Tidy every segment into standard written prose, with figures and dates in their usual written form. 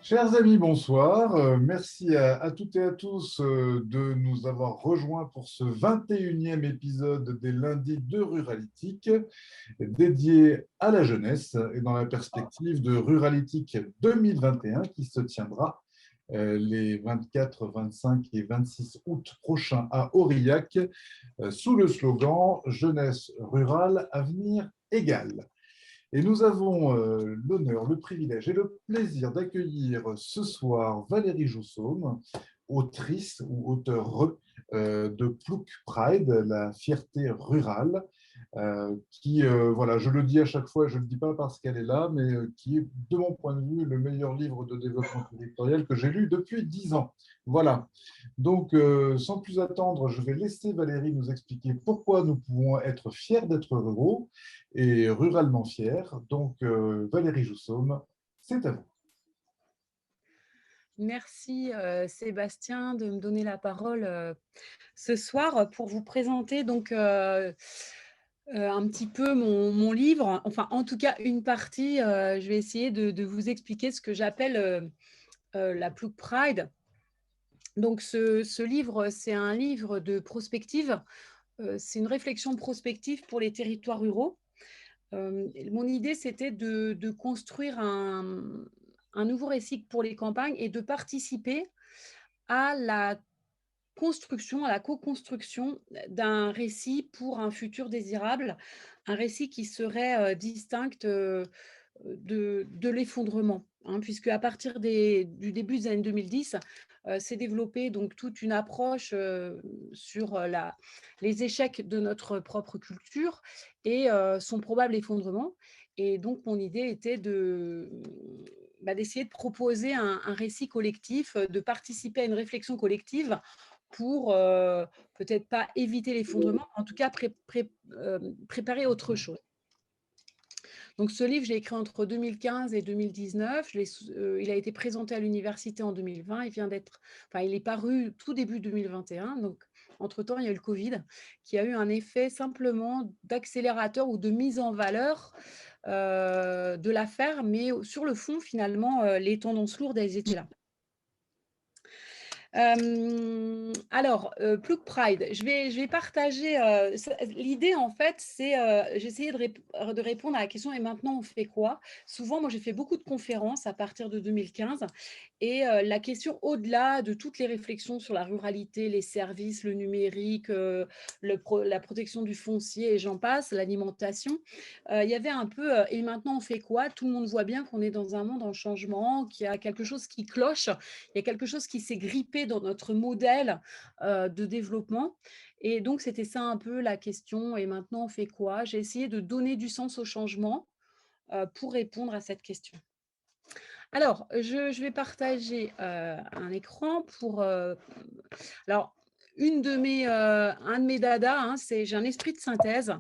Chers amis, bonsoir. Merci à toutes et à tous de nous avoir rejoints pour ce 21e épisode des lundis de Ruralytique, dédié à la jeunesse et dans la perspective de Ruralytique 2021 qui se tiendra les 24, 25 et 26 août prochains à Aurillac sous le slogan Jeunesse rurale, avenir égal. Et nous avons l'honneur, le privilège et le plaisir d'accueillir ce soir Valérie Joussaume, autrice ou auteure de Plouc Pride, la fierté rurale, qui, voilà, je le dis à chaque fois, je ne le dis pas parce qu'elle est là, mais qui est, de mon point de vue, le meilleur livre de développement territorial que j'ai lu depuis 10 ans. Voilà. Donc, sans plus attendre, je vais laisser Valérie nous expliquer pourquoi nous pouvons être fiers d'être ruraux et ruralement fiers. Donc, Valérie Joussaume, c'est à vous. Merci Sébastien de me donner la parole ce soir pour vous présenter donc un petit peu mon livre, enfin en tout cas une partie. Je vais essayer de vous expliquer ce que j'appelle la Plouc Pride. Donc ce livre, c'est un livre de prospective, c'est une réflexion prospective pour les territoires ruraux. Mon idée, c'était de construire un nouveau récit pour les campagnes et de participer à la construction, à la co-construction d'un récit pour un futur désirable, un récit qui serait distinct de l'effondrement, hein, puisque à partir du début des années 2010, s'est développée donc toute une approche sur les échecs de notre propre culture et son probable effondrement. Et donc, mon idée était d'essayer de proposer un récit collectif, de participer à une réflexion collective pour peut-être pas éviter l'effondrement, en tout cas préparer autre chose. Donc ce livre, je l'ai écrit entre 2015 et 2019. Il a été présenté à l'université en 2020. Il est paru tout début 2021. Donc entre-temps, il y a eu le Covid qui a eu un effet simplement d'accélérateur ou de mise en valeur de l'affaire. Mais sur le fond, finalement, les tendances lourdes, elles étaient là. Plouc Pride, je vais partager. L'idée, en fait, c'est j'essayais de répondre à la question et maintenant on fait quoi? Souvent, moi j'ai fait beaucoup de conférences à partir de 2015 et la question au-delà de toutes les réflexions sur la ruralité, les services, le numérique, la protection du foncier et j'en passe, l'alimentation, il y avait un peu et maintenant on fait quoi? Tout le monde voit bien qu'on est dans un monde en changement, qu'il y a quelque chose qui cloche, il y a quelque chose qui s'est grippé dans notre modèle de développement. Et donc, c'était ça un peu la question. Et maintenant, on fait quoi? J'ai essayé de donner du sens au changement pour répondre à cette question. Alors, je vais partager un écran pour... alors, un de mes dadas, hein, c'est j'ai un esprit de synthèse.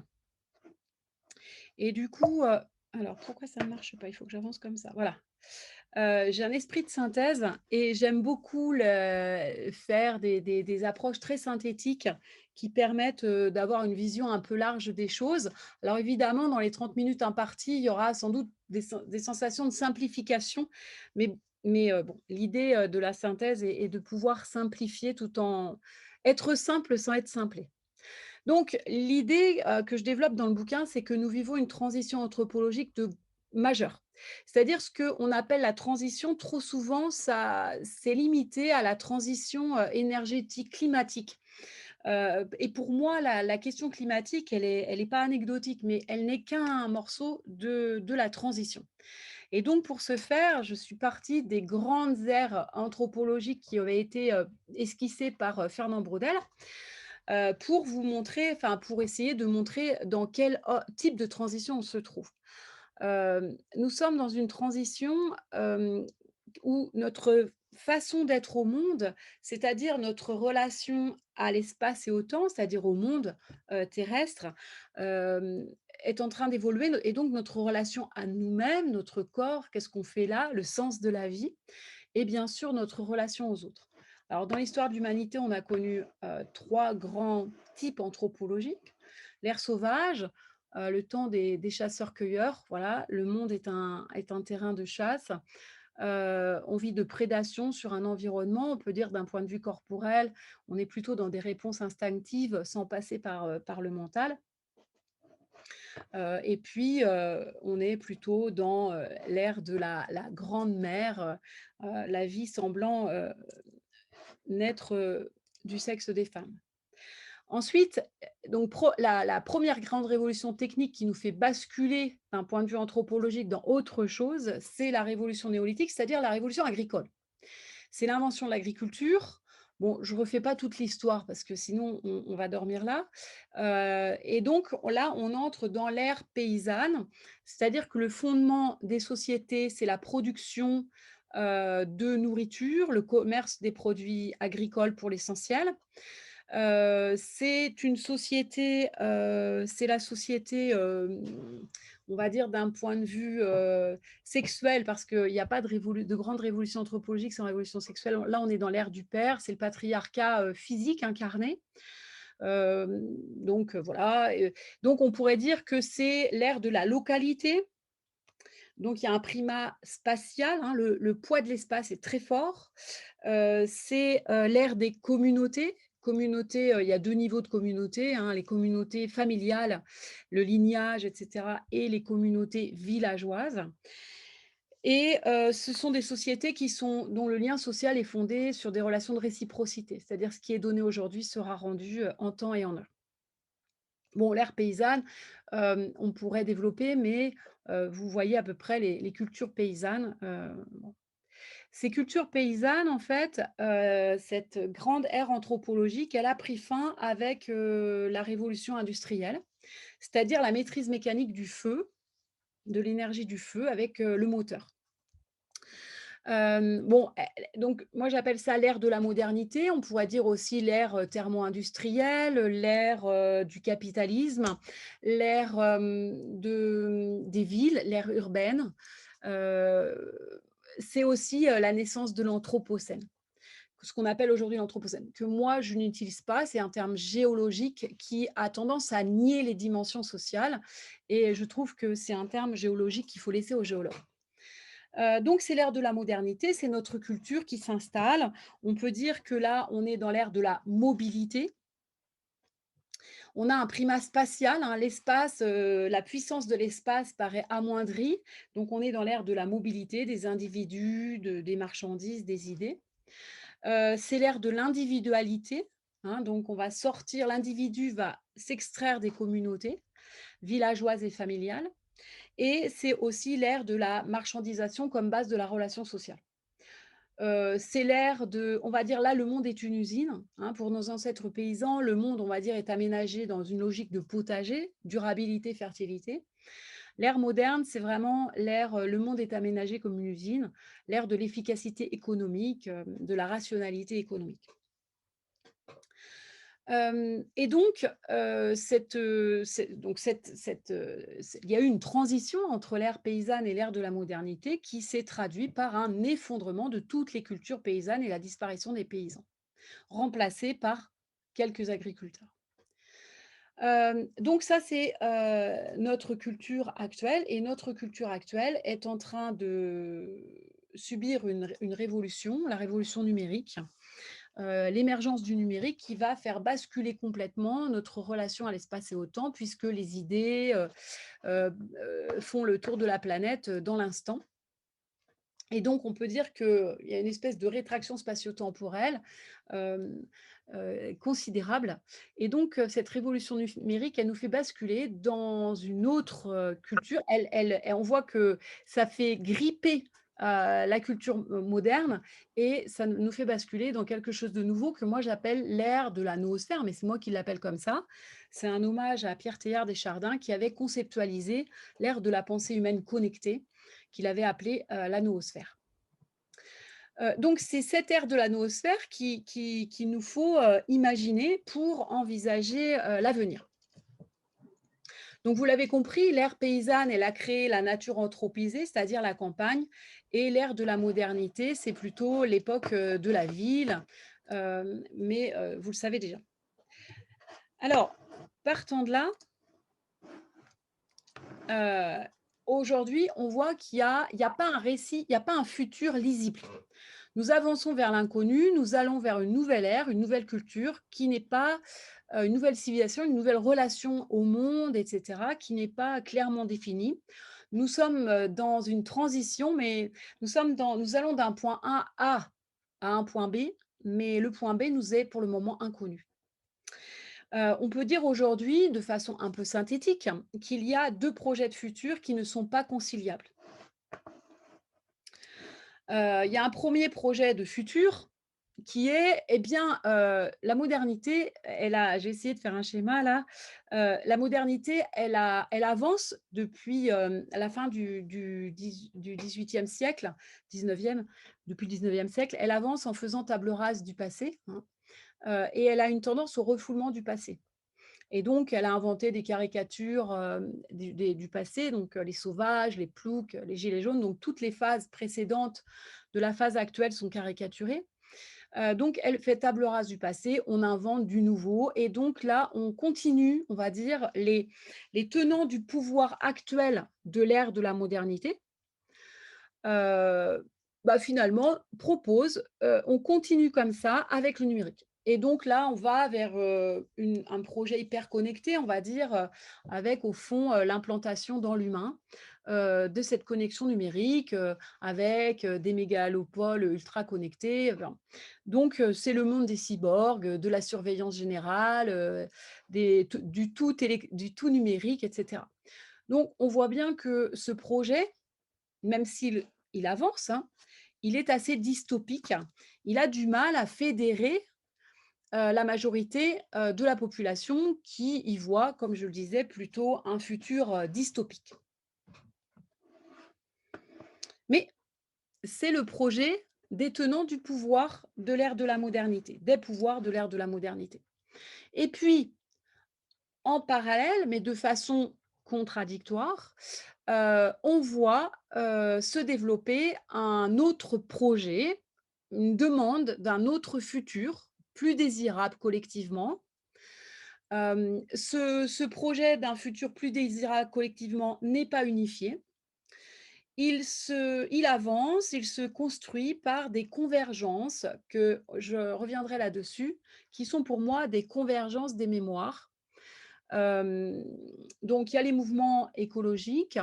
Et du coup, alors pourquoi ça ne marche pas? Il faut que j'avance comme ça. Voilà. J'ai un esprit de synthèse et j'aime beaucoup faire des approches très synthétiques qui permettent d'avoir une vision un peu large des choses. Alors évidemment, dans les 30 minutes imparties, il y aura sans doute des sensations de simplification, mais bon, l'idée de la synthèse est de pouvoir simplifier tout en être simple sans être simplé. Donc, l'idée que je développe dans le bouquin, c'est que nous vivons une transition anthropologique majeure. C'est-à-dire ce qu'on appelle la transition, trop souvent, ça c'est limité à la transition énergétique, climatique. Et pour moi, la question climatique, elle est pas anecdotique, mais elle n'est qu'un morceau de la transition. Et donc, pour ce faire, je suis partie des grandes aires anthropologiques qui avaient été esquissées par Fernand Braudel pour vous montrer, enfin pour essayer de montrer dans quel type de transition on se trouve. Nous sommes dans une transition où notre façon d'être au monde, c'est-à-dire notre relation à l'espace et au temps, c'est-à-dire au monde terrestre, euh, est en train d'évoluer et donc notre relation à nous-mêmes, notre corps, qu'est-ce qu'on fait là, le sens de la vie, et bien sûr notre relation aux autres. Alors, dans l'histoire de l'humanité, on a connu trois grands types anthropologiques. L'ère sauvage, le temps des chasseurs-cueilleurs, voilà, le monde est un terrain de chasse. envie de prédation sur un environnement. On peut dire d'un point de vue corporel, on est plutôt dans des réponses instinctives sans passer par le mental. Et puis, on est plutôt dans l'ère de la grande mère, la vie semblant naître du sexe des femmes. Ensuite, donc la première grande révolution technique qui nous fait basculer d'un point de vue anthropologique dans autre chose, c'est la révolution néolithique, c'est-à-dire la révolution agricole. C'est l'invention de l'agriculture. Bon, je ne refais pas toute l'histoire parce que sinon on va dormir là. Et donc là, on entre dans l'ère paysanne, c'est-à-dire que le fondement des sociétés, c'est la production de nourriture, le commerce des produits agricoles pour l'essentiel. C'est une société, c'est la société, on va dire d'un point de vue, sexuel parce qu'il y a pas de grande révolution anthropologique sans révolution sexuelle. Là, on est dans l'ère du père, c'est le patriarcat, physique incarné. Donc voilà, donc on pourrait dire que c'est l'ère de la localité. Donc il y a un primat spatial, hein, le poids de l'espace est très fort. C'est, l'ère des communautés. Communautés, il y a 2 niveaux de communautés, hein, les communautés familiales, le lignage et cetera et les communautés villageoises et ce sont des sociétés dont le lien social est fondé sur des relations de réciprocité. C'est-à-dire ce qui est donné aujourd'hui sera rendu, en temps et en heure. Bon, l'ère paysanne, on pourrait développer, mais vous voyez à peu près les cultures paysannes, bon. Ces cultures paysannes, en fait, cette grande ère anthropologique, elle a pris fin avec, la révolution industrielle, c'est-à-dire la maîtrise mécanique du feu, de l'énergie du feu avec, le moteur. Bon, donc moi j'appelle ça l'ère de la modernité. On pourrait dire aussi l'ère, thermo-industrielle, l'ère, du capitalisme, l'ère, des villes, l'ère urbaine. C'est aussi, la naissance de l'anthropocène, ce qu'on appelle aujourd'hui l'anthropocène, que moi je n'utilise pas. C'est un terme géologique qui a tendance à nier les dimensions sociales et je trouve que c'est un terme géologique qu'il faut laisser aux géologues. Donc c'est l'ère de la modernité, c'est notre culture qui s'installe. On peut dire que là, on est dans l'ère de la mobilité. On a un primat spatial, hein, l'espace, la puissance de l'espace paraît amoindrie. Donc on est dans l'ère de la mobilité des individus, des marchandises, des idées. C'est l'ère de l'individualité, hein, donc on va sortir l'individu va s'extraire des communautés villageoises et familiales et c'est aussi l'ère de la marchandisation comme base de la relation sociale. C'est l'ère de on va dire là, le monde est une usine, hein. Pour nos ancêtres paysans, le monde, on va dire, est aménagé dans une logique de potager, durabilité, fertilité. L'ère moderne, c'est vraiment l'ère, le monde est aménagé comme une usine, l'ère de l'efficacité économique, de la rationalité économique. Et donc, il y a eu une transition entre l'ère paysanne et l'ère de la modernité qui s'est traduit par un effondrement de toutes les cultures paysannes et la disparition des paysans, remplacés par quelques agriculteurs. Donc ça, c'est, notre culture actuelle et notre culture actuelle est en train de subir une révolution, la révolution numérique. L'émergence du numérique qui va faire basculer complètement notre relation à l'espace et au temps puisque les idées, font le tour de la planète, dans l'instant et donc on peut dire qu'il y a une espèce de rétraction spatio-temporelle, hem, considérable et donc cette révolution numérique, elle nous fait basculer dans une autre, culture. On voit que ça fait gripper, la culture moderne et ça nous fait basculer dans quelque chose de nouveau que moi j'appelle l'ère de la noosphère, mais c'est moi qui l'appelle comme ça. C'est un hommage à Pierre Teilhard Desjardins qui avait conceptualisé l'ère de la pensée humaine connectée, qu'il avait appelée, la noosphère. Donc c'est cette ère de la noosphère qu'il nous faut, imaginer pour envisager, l'avenir. Donc vous l'avez compris, l'ère paysanne, elle a créé la nature anthropisée, c'est-à-dire la campagne et l'ère de la modernité, c'est plutôt l'époque, de la ville, mais vous le savez déjà. Alors, partant de là, aujourd'hui, on voit qu'il y a pas un récit, il y a pas un futur lisible. Nous avançons vers l'inconnu, nous allons vers une nouvelle ère, une nouvelle culture qui n'est pas, une nouvelle civilisation, une nouvelle relation au monde et cetera, qui n'est pas clairement définie. Nous sommes, dans une transition, mais nous allons d'un point A à un point B, mais le point B nous est pour le moment inconnu. On peut dire aujourd'hui, de façon un peu synthétique, qu'il y a 2 projets de futur qui ne sont pas conciliables. Il y a un premier projet de futur qui est, eh bien, la modernité, j'ai essayé de faire un schéma là, la modernité, elle avance depuis, la fin du 18e siècle, 19e, depuis le 19e siècle, elle avance en faisant table rase du passé, hein, et elle a une tendance au refoulement du passé. Et donc, elle a inventé des caricatures, du passé, donc les sauvages, les ploucs, les gilets jaunes, donc toutes les phases précédentes de la phase actuelle sont caricaturées. Donc elle fait table rase du passé, on invente du nouveau et donc là, on continue, on va dire, les tenants du pouvoir actuel de l'ère de la modernité, heu, finalement proposent, on continue comme ça avec le numérique. Et donc là, on va vers, un projet hyper connecté, on va dire, avec au fond, l'implantation dans l'humain, de cette connexion numérique, avec, des mégalopoles ultra connectés, enfin. Donc c'est le monde des cyborgs, de la surveillance générale, du tout numérique et cetera. Donc on voit bien que ce projet, même s'il avance, hein, il est assez dystopique. Il a du mal à fédérer, la majorité, de la population qui y voit, comme je le disais, plutôt un futur, dystopique. Mais c'est le projet des tenants du pouvoir de l'ère de la modernité, des pouvoirs de l'ère de la modernité. Et puis, en parallèle, mais de façon contradictoire, on voit, se développer un autre projet, une demande d'un autre futur, plus désirable collectivement. Ce projet d'un futur plus désirable collectivement n'est pas unifié. Il avance, il se construit par des convergences que je reviendrai là-dessus, qui sont pour moi des convergences des mémoires. Hem, donc il y a les mouvements écologiques,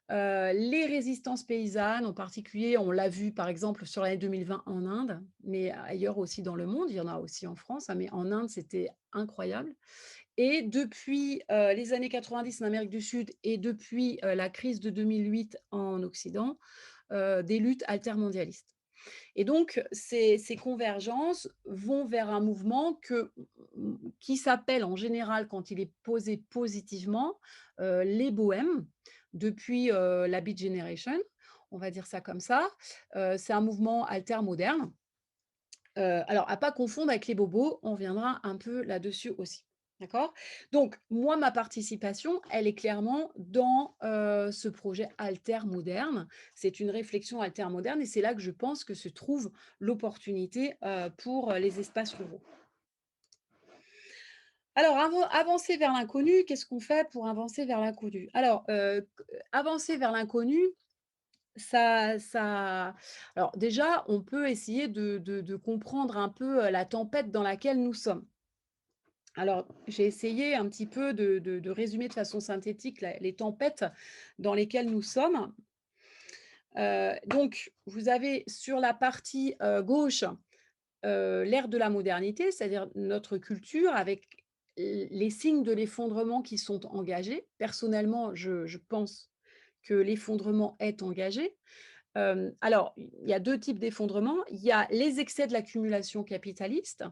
les résistances paysannes, en particulier, on l'a vu par exemple sur l'année 2020 en Inde, mais ailleurs aussi dans le monde, il y en a aussi en France, hein, mais en Inde, c'était incroyable. Et depuis, les années 90 en Amérique du Sud et depuis, la crise de 2008 en Occident, des luttes altermondialistes. Et donc ces convergences vont vers un mouvement qui s'appelle en général, quand il est posé positivement, les bohèmes, depuis, la Beat Generation, on va dire ça comme ça. C'est un mouvement altermoderne, alors à pas confondre avec les bobos, on reviendra un peu là-dessus aussi. D'accord? Donc moi, ma participation, elle est clairement dans, ce projet altermoderne. C'est une réflexion altermoderne et c'est là que je pense que se trouve l'opportunité, pour, les espaces ruraux. Alors avancer vers l'inconnu, qu'est-ce qu'on fait pour avancer vers l'inconnu? Alors, avancer vers l'inconnu, ça alors déjà, on peut essayer de comprendre un peu, la tempête dans laquelle nous sommes. Alors, j'ai essayé un petit peu de résumer de façon synthétique les tempêtes dans lesquelles nous sommes. Donc, vous avez sur la partie, gauche, l'ère de la modernité, c'est-à-dire notre culture avec les signes de l'effondrement qui sont engagés. Personnellement, je pense que l'effondrement est engagé. Alors, il y a 2 types d'effondrement. Il y a les excès de l'accumulation capitaliste,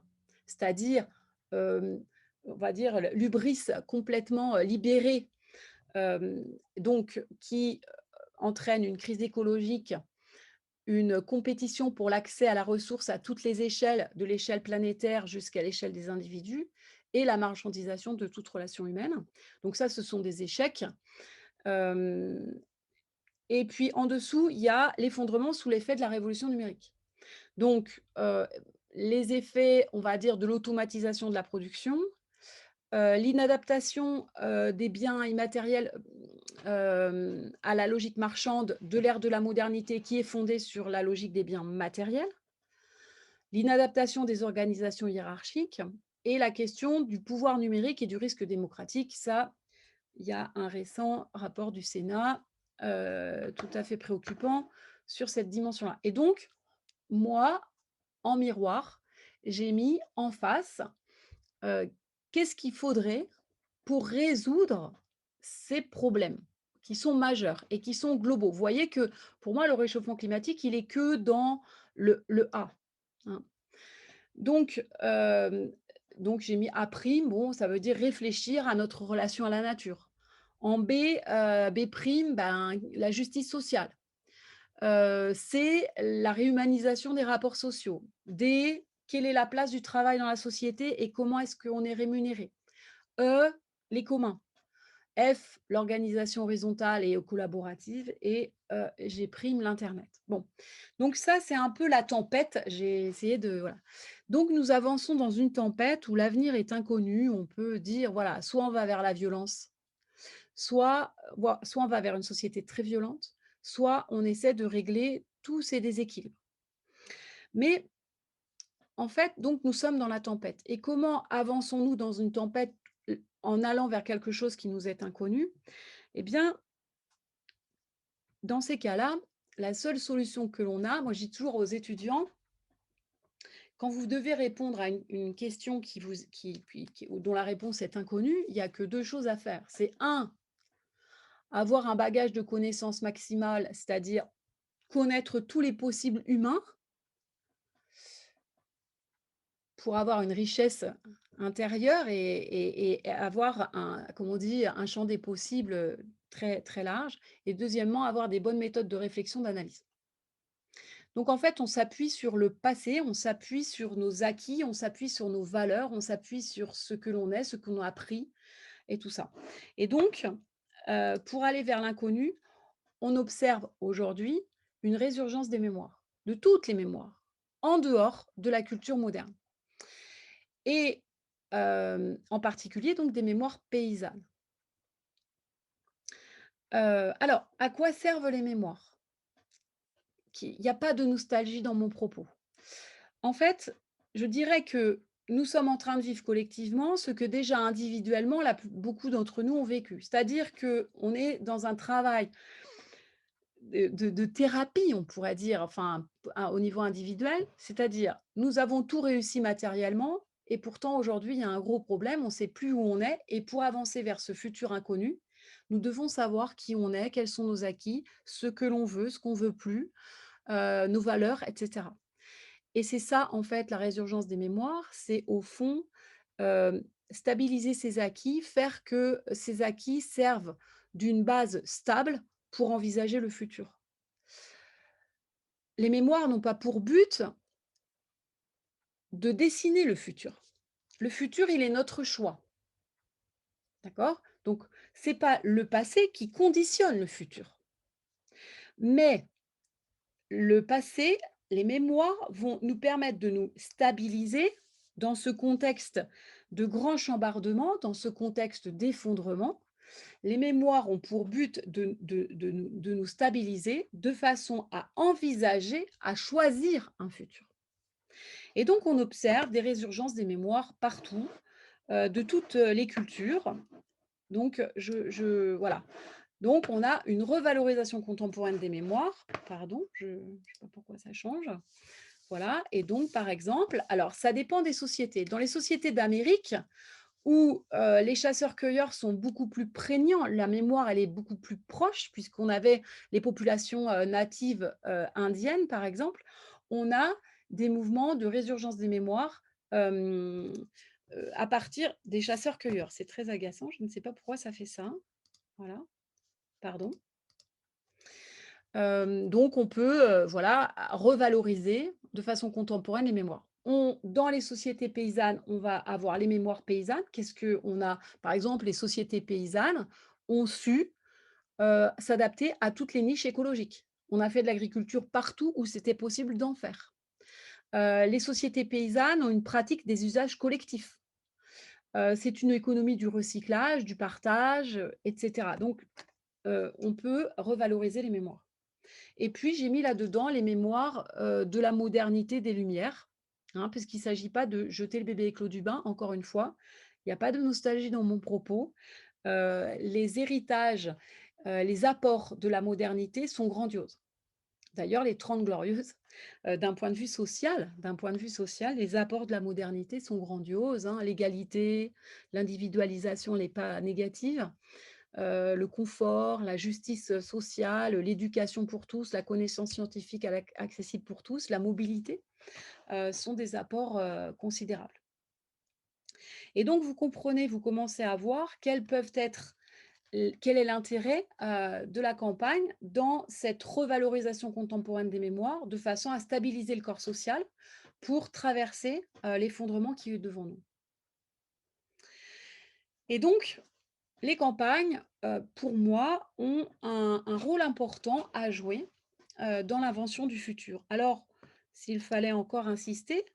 c'est-à-dire, hem, on va dire l'hubris complètement, libéré, donc qui, entraîne une crise écologique, une compétition pour l'accès à la ressource à toutes les échelles, de l'échelle planétaire jusqu'à l'échelle des individus et la marchandisation de toute relation humaine. Donc ça, ce sont des échecs. Hem Et puis en dessous, il y a l'effondrement sous l'effet de la révolution numérique. Donc, les effets, on va dire, de l'automatisation de la production, l'inadaptation, des biens immatériels, à la logique marchande de l'ère de la modernité qui est fondée sur la logique des biens matériels, l'inadaptation des organisations hiérarchiques et la question du pouvoir numérique et du risque démocratique. Ça, il y a un récent rapport du Sénat tout à fait préoccupant sur cette dimension-là. Et donc, moi, en miroir, j'ai mis en face qu'est-ce qu'il faudrait pour résoudre ces problèmes qui sont majeurs et qui sont globaux. Vous voyez que pour moi, le réchauffement climatique, il est que dans le A, hein. Donc, j'ai mis A prime, bon, ça veut dire réfléchir à notre relation à la nature. En B, B prime, ben, la justice sociale. C, la réhumanisation des rapports sociaux. D, quelle est la place du travail dans la société et comment est-ce qu'on est rémunéré? E, les communs. F, l'organisation horizontale et collaborative et G prime l'internet. Bon, donc ça, c'est un peu la tempête. J'ai essayé de voilà. Donc nous avançons dans une tempête où l'avenir est inconnu. On peut dire, voilà, soit on va vers la violence, soit on va vers une société très violente, soit on essaie de régler tous ces déséquilibres. Mais en fait, donc nous sommes dans la tempête et comment avançons-nous dans une tempête, en allant vers quelque chose qui nous est inconnu? Eh bien, dans ces cas-là, la seule solution que l'on a, moi je dis toujours aux étudiants, quand vous devez répondre à une question dont la réponse est inconnue, il n'y a que 2 choses à faire. C'est un, avoir un bagage de connaissances maximales, c'est-à-dire connaître tous les possibles humains pour avoir une richesse intérieure et avoir un, comme on dit, un champ des possibles très, très large. Et deuxièmement, avoir des bonnes méthodes de réflexion, d'analyse. Donc en fait, on s'appuie sur le passé, on s'appuie sur nos acquis, on s'appuie sur nos valeurs, on s'appuie sur ce que l'on est, ce qu'on a appris et tout ça. Et donc, pour aller vers l'inconnu, on observe aujourd'hui une résurgence des mémoires, de toutes les mémoires, en dehors de la culture moderne. Et en particulier donc des mémoires paysannes. Alors, à quoi servent les mémoires? Il n'y a pas de nostalgie dans mon propos. En fait, je dirais que nous sommes en train de vivre collectivement ce que déjà individuellement beaucoup d'entre nous ont vécu. C'est-à-dire qu'on est dans un travail de thérapie, on pourrait dire, enfin, au niveau individuel. C'est-à-dire, nous avons tout réussi matériellement et pourtant aujourd'hui, il y a un gros problème, on ne sait plus où on est et pour avancer vers ce futur inconnu, nous devons savoir qui on est, quels sont nos acquis, ce que l'on veut, ce qu'on ne veut plus, nos valeurs, etc. Et c'est ça, en fait, la résurgence des mémoires, c'est au fond, stabiliser ces acquis, faire que ces acquis servent d'une base stable pour envisager le futur. Les mémoires n'ont pas pour but de dessiner le futur. Le futur, il est notre choix, d'accord? Donc c'est pas le passé qui conditionne le futur. Mais le passé, les mémoires vont nous permettre de nous stabiliser dans ce contexte de grand chambardement, dans ce contexte d'effondrement. Les mémoires ont pour but de nous stabiliser de façon à envisager, à choisir un futur. Et donc, on observe des résurgences des mémoires partout, de toutes les cultures. Donc, voilà. Donc, on a une revalorisation contemporaine des mémoires. Pardon, je ne sais pas pourquoi ça change. Voilà. Et donc, par exemple, alors ça dépend des sociétés. Dans les sociétés d'Amérique, où les chasseurs-cueilleurs sont beaucoup plus prégnants, la mémoire, elle est beaucoup plus proche, puisqu'on avait les populations natives indiennes, par exemple, on a des mouvements de résurgence des mémoires à partir des chasseurs-cueilleurs. C'est très agaçant, je ne sais pas pourquoi ça fait ça. Voilà, pardon. Donc on peut voilà, revaloriser de façon contemporaine les mémoires. Dans les sociétés paysannes, on va avoir les mémoires paysannes. Qu'est-ce qu'on a? Par exemple, les sociétés paysannes ont su s'adapter à toutes les niches écologiques. On a fait de l'agriculture partout où c'était possible d'en faire. Les sociétés paysannes ont une pratique des usages collectifs. C'est une économie du recyclage, du partage, etc. Donc, on peut revaloriser les mémoires. Et puis, j'ai mis là-dedans les mémoires de la modernité des Lumières, hein, puisqu'il ne s'agit pas de jeter le bébé avec l'eau du bain, encore une fois. Il n'y a pas de nostalgie dans mon propos. Les héritages, les apports de la modernité sont grandioses. D'ailleurs, les 30 glorieuses, d'un point de vue social, les apports de la modernité sont grandioses, hein. L'égalité, l'individualisation n'est pas négative, le confort, la justice sociale, l'éducation pour tous, la connaissance scientifique accessible pour tous, la mobilité, sont des apports, considérables. Et donc vous comprenez, vous commencez à voir quel est l'intérêt, de la campagne dans cette revalorisation contemporaine des mémoires, de façon à stabiliser le corps social pour traverser, l'effondrement qui est devant nous. Et donc les campagnes, pour moi, ont un rôle important à jouer, dans l'invention du futur. Alors, s'il fallait encore insister,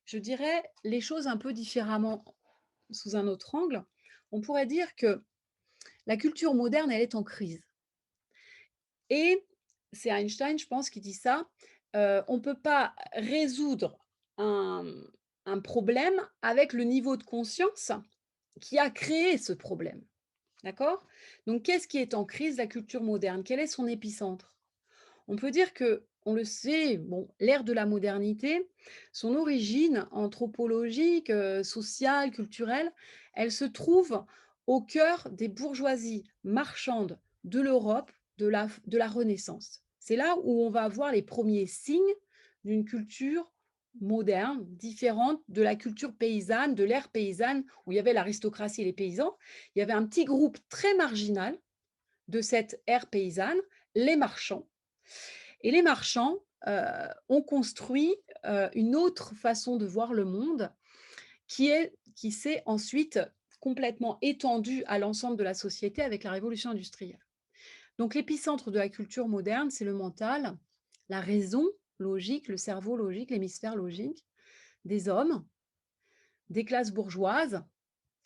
je dirais les choses un peu différemment, sous un autre angle. On pourrait dire que la culture moderne, elle est en crise et c'est Einstein, je pense, qui dit ça, on ne peut pas résoudre un un problème avec le niveau de conscience qui a créé ce problème. D'accord? Donc qu'est-ce qui est en crise? La culture moderne. Quel est son épicentre? On peut dire que, on le sait, bon, l'ère de la modernité, son origine anthropologique, sociale, culturelle, elle se trouve au cœur des bourgeoisies marchandes de l'Europe de la Renaissance. C'est là où on va avoir les premiers signes d'une culture moderne, différente de la culture paysanne, de l'ère paysanne où il y avait l'aristocratie et les paysans. Il y avait un petit groupe très marginal de cette ère paysanne, les marchands. Et les marchands, ont construit, une autre façon de voir le monde qui s'est ensuite complètement étendue à l'ensemble de la société avec la révolution industrielle. Donc l'épicentre de la culture moderne, c'est le mental, la raison logique, le cerveau logique, l'hémisphère logique des hommes, des classes bourgeoises,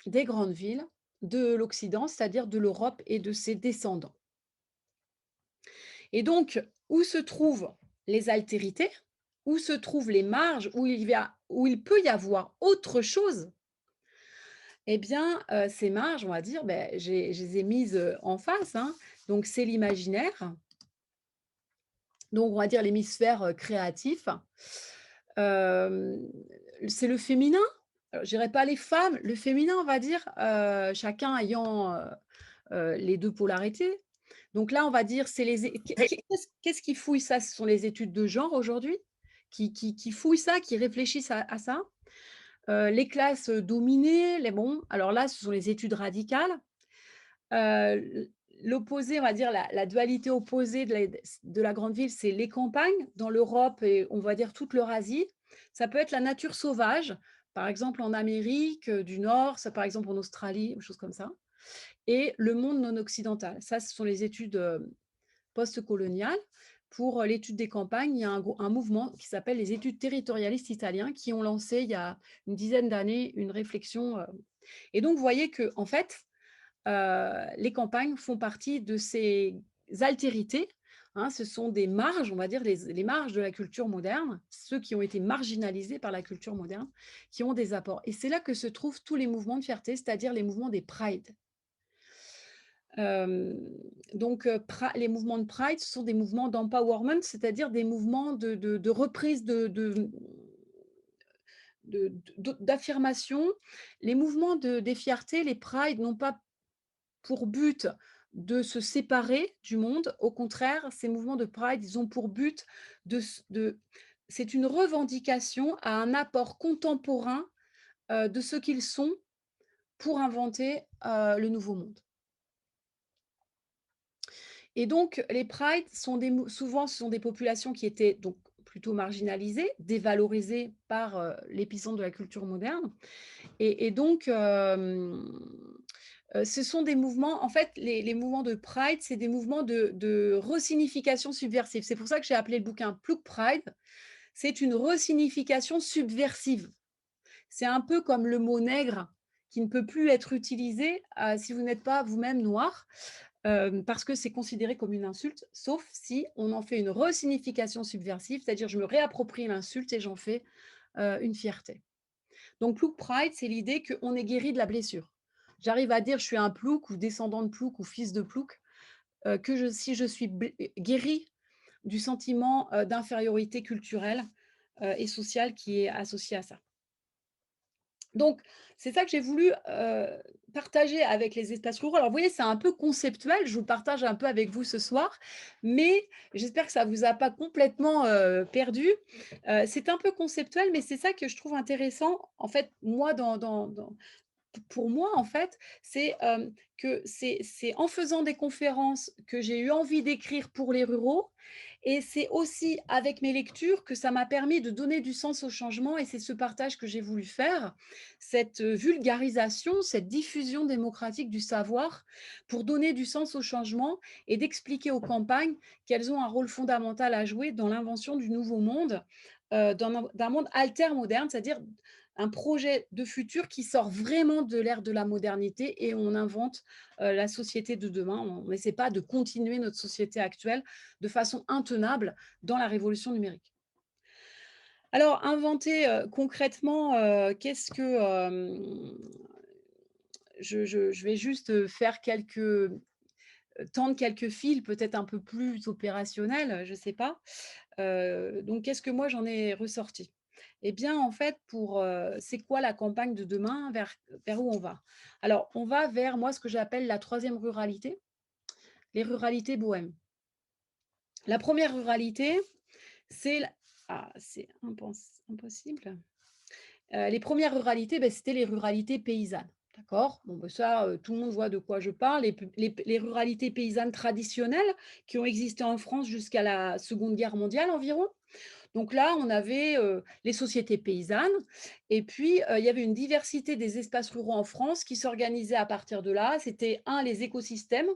des grandes villes, de l'Occident, c'est-à-dire de l'Europe et de ses descendants. Et donc, où se trouvent les altérités? Où se trouvent les marges où il peut y avoir autre chose? Eh bien, ces marges, on va dire, beh, je les ai mises, en face, hein. Donc c'est l'imaginaire, donc on va dire l'hémisphère, créatif. Hem, c'est le féminin, alors je dirais pas les femmes, le féminin, on va dire, chacun ayant, les 2 polarités. Donc là, on va dire, c'est les é qu'est-ce qui fouille ça? Ce sont les études de genre aujourd'hui qui fouillent ça, qui réfléchissent à ça. Les classes, dominées, les bon, alors là, ce sont les études radicales. L'opposé, on va dire la dualité opposée de la grande ville, c'est les campagnes dans l'Europe et on va dire toute l'Eurasie. Ça peut être la nature sauvage, par exemple en Amérique, du Nord, ça par exemple en Australie, des choses comme ça et le monde non occidental. Ça, ce sont les études, post-coloniales. Pour, l'étude des campagnes, il y a un mouvement qui s'appelle les études territorialistes italiens qui ont lancé il y a une dizaine d'années une réflexion, et donc vous voyez qu'en fait, les campagnes font partie de ces altérités, hein. Ce sont des marges, on va dire les marges de la culture moderne, ceux qui ont été marginalisés par la culture moderne, qui ont des apports et c'est là que se trouvent tous les mouvements de fierté, c'est-à-dire les mouvements des prides. Hem, donc les mouvements de Pride, ce sont des mouvements d'empowerment, c'est-à-dire des mouvements de reprise d'affirmation. Les mouvements des fiertés, les Pride n'ont pas pour but de se séparer du monde. Au contraire, ces mouvements de Pride, ils ont pour but de c'est une revendication à un apport contemporain, de ce qu'ils sont pour inventer, le nouveau monde. Et donc, les prides sont souvent, ce sont des populations qui étaient donc plutôt marginalisées, dévalorisées par l'épicentre de la culture moderne. Et donc, ce sont des mouvements, en fait, les mouvements de pride, c'est des mouvements de resignification subversive. C'est pour ça que j'ai appelé le bouquin Plouk Pride. C'est une resignification subversive. C'est un peu comme le mot nègre qui ne peut plus être utilisé si vous n'êtes pas vous-même noir. parce que c'est considéré comme une insulte, sauf si on en fait une resignification subversive, c'est-à-dire je me réapproprie l'insulte et j'en fais, une fierté. Donc Plouk Pride, c'est l'idée qu'on est guéri de la blessure. J'arrive à dire: «Je suis un Plouk» ou descendant de Plouk ou fils de Plouk, que si je suis guéri du sentiment, d'infériorité culturelle, et sociale qui est associé à ça. Donc, c'est ça que j'ai voulu, partager avec les espaces ruraux. Alors, vous voyez, c'est un peu conceptuel, je vous le partage un peu avec vous ce soir, mais j'espère que ça ne vous a pas complètement, perdu. C'est un peu conceptuel, mais c'est ça que je trouve intéressant, en fait, moi, pour moi, en fait, c'est, que c'est en faisant des conférences que j'ai eu envie d'écrire pour les ruraux et c'est aussi avec mes lectures que ça m'a permis de donner du sens au changement et c'est ce partage que j'ai voulu faire, cette, vulgarisation, cette diffusion démocratique du savoir pour donner du sens au changement et d'expliquer aux campagnes qu'elles ont un rôle fondamental à jouer dans l'invention du nouveau monde, d'un monde alter-moderne, c'est-à-dire un projet de futur qui sort vraiment de l'ère de la modernité et on invente, la société de demain. On n'essaie pas de continuer notre société actuelle de façon intenable dans la révolution numérique. Alors inventer, concrètement, qu'est-ce que, je vais juste, faire tendre quelques fils peut-être un peu plus opérationnels, je ne sais pas. Donc qu'est-ce que moi j'en ai ressorti? Eh bien, en fait, c'est quoi la campagne de demain? Vers où on va? Alors, on va vers, moi, ce que j'appelle la troisième ruralité, les ruralités bohèmes. La première ruralité, c'est la c'est impossible. Les premières ruralités, c'était les ruralités paysannes, d'accord? Bon, ça, tout le monde voit de quoi je parle. Les ruralités paysannes traditionnelles qui ont existé en France jusqu'à la Seconde Guerre mondiale environ. Donc là, on avait, les sociétés paysannes et puis, il y avait une diversité des espaces ruraux en France qui s'organisaient à partir de là. C'était un, les écosystèmes,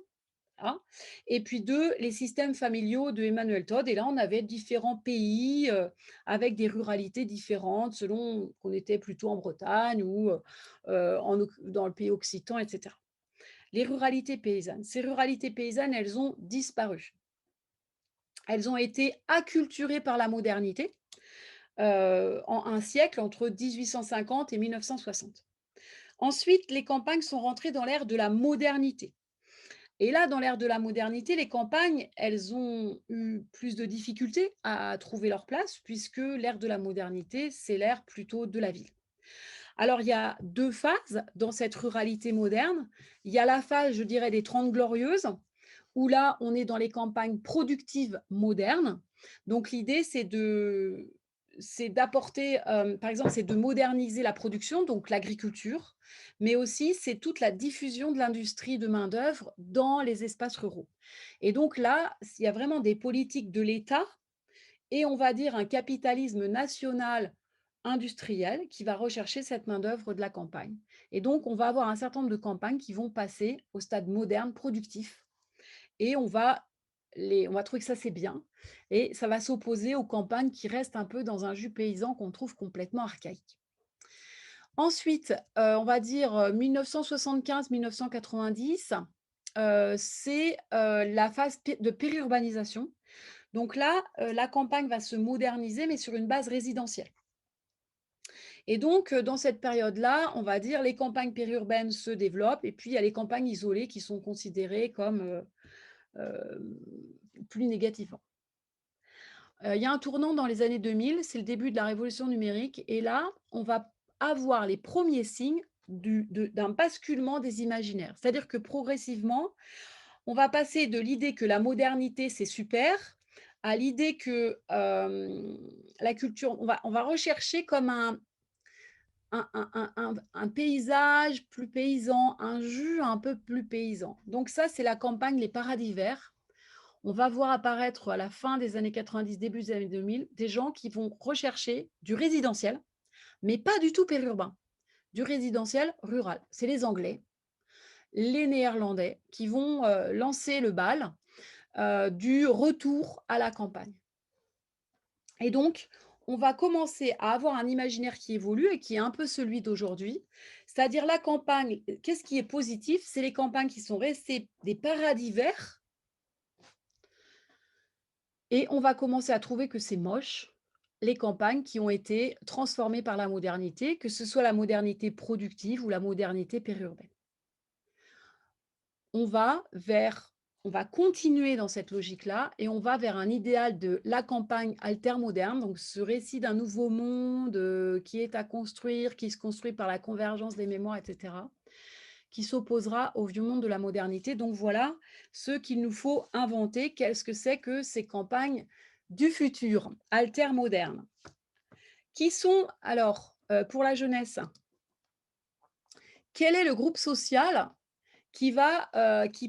hein, et puis 2, les systèmes familiaux de Emmanuel Todd et là, on avait différents pays, avec des ruralités différentes selon qu'on était plutôt en Bretagne ou, dans le pays occitan et cetera. Les ruralités paysannes. Ces ruralités paysannes, elles ont disparu. Elles ont été acculturées par la modernité, en un siècle entre 1850 et 1960. Ensuite, les campagnes sont rentrées dans l'ère de la modernité. Et là, dans l'ère de la modernité, les campagnes, elles ont eu plus de difficultés à trouver leur place, puisque l'ère de la modernité, c'est l'ère plutôt de la ville. Alors, il y a 2 phases dans cette ruralité moderne. Il y a la phase, je dirais, des 30 glorieuses, où là, on est dans les campagnes productives modernes. Donc l'idée, c'est d'apporter, par exemple, c'est de moderniser la production, donc l'agriculture, mais aussi c'est toute la diffusion de l'industrie de main-d'œuvre dans les espaces ruraux. Et donc là, il y a vraiment des politiques de l'État et on va dire un capitalisme national industriel qui va rechercher cette main-d'œuvre de la campagne. Et donc, on va avoir un certain nombre de campagnes qui vont passer au stade moderne, productif, et on va trouver que ça, c'est bien et ça va s'opposer aux campagnes qui restent un peu dans un jus paysan qu'on trouve complètement archaïque. Ensuite, on va dire, 1975-1990, c'est, la phase de périurbanisation. Donc là, la campagne va se moderniser, mais sur une base résidentielle. Et donc, dans cette période-là, on va dire, les campagnes périurbaines se développent et puis il y a les campagnes isolées qui sont considérées comme, plus négativement. Il y a un tournant dans les années 2000, c'est le début de la révolution numérique et là, on va avoir les premiers signes d'un basculement des imaginaires. C'est-à-dire que progressivement, on va passer de l'idée que la modernité, c'est super, à l'idée que, la culture on va rechercher comme un paysage plus paysan, un jus un peu plus paysan. Donc ça, c'est la campagne Les Paradis Verts. On va voir apparaître à la fin des années 90, début des années 2000, des gens qui vont rechercher du résidentiel, mais pas du tout périurbain, du résidentiel rural. C'est les Anglais, les Néerlandais qui vont lancer le bal du retour à la campagne. Et donc, on va commencer à avoir un imaginaire qui évolue et qui est un peu celui d'aujourd'hui. C'est-à-dire la campagne, qu'est-ce qui est positif? C'est les campagnes qui sont restées des paradis verts et on va commencer à trouver que c'est moche, les campagnes qui ont été transformées par la modernité, que ce soit la modernité productive ou la modernité périurbaine. On va vers on va continuer dans cette logique-là et on va vers un idéal de la campagne altermoderne, donc ce récit d'un nouveau monde, qui est à construire, qui se construit par la convergence des mémoires et cetera, qui s'opposera au vieux monde de la modernité. Donc voilà ce qu'il nous faut inventer. Qu'est-ce que c'est que ces campagnes du futur, altermodernes? Qui sont alors, pour la jeunesse, quel est le groupe social qui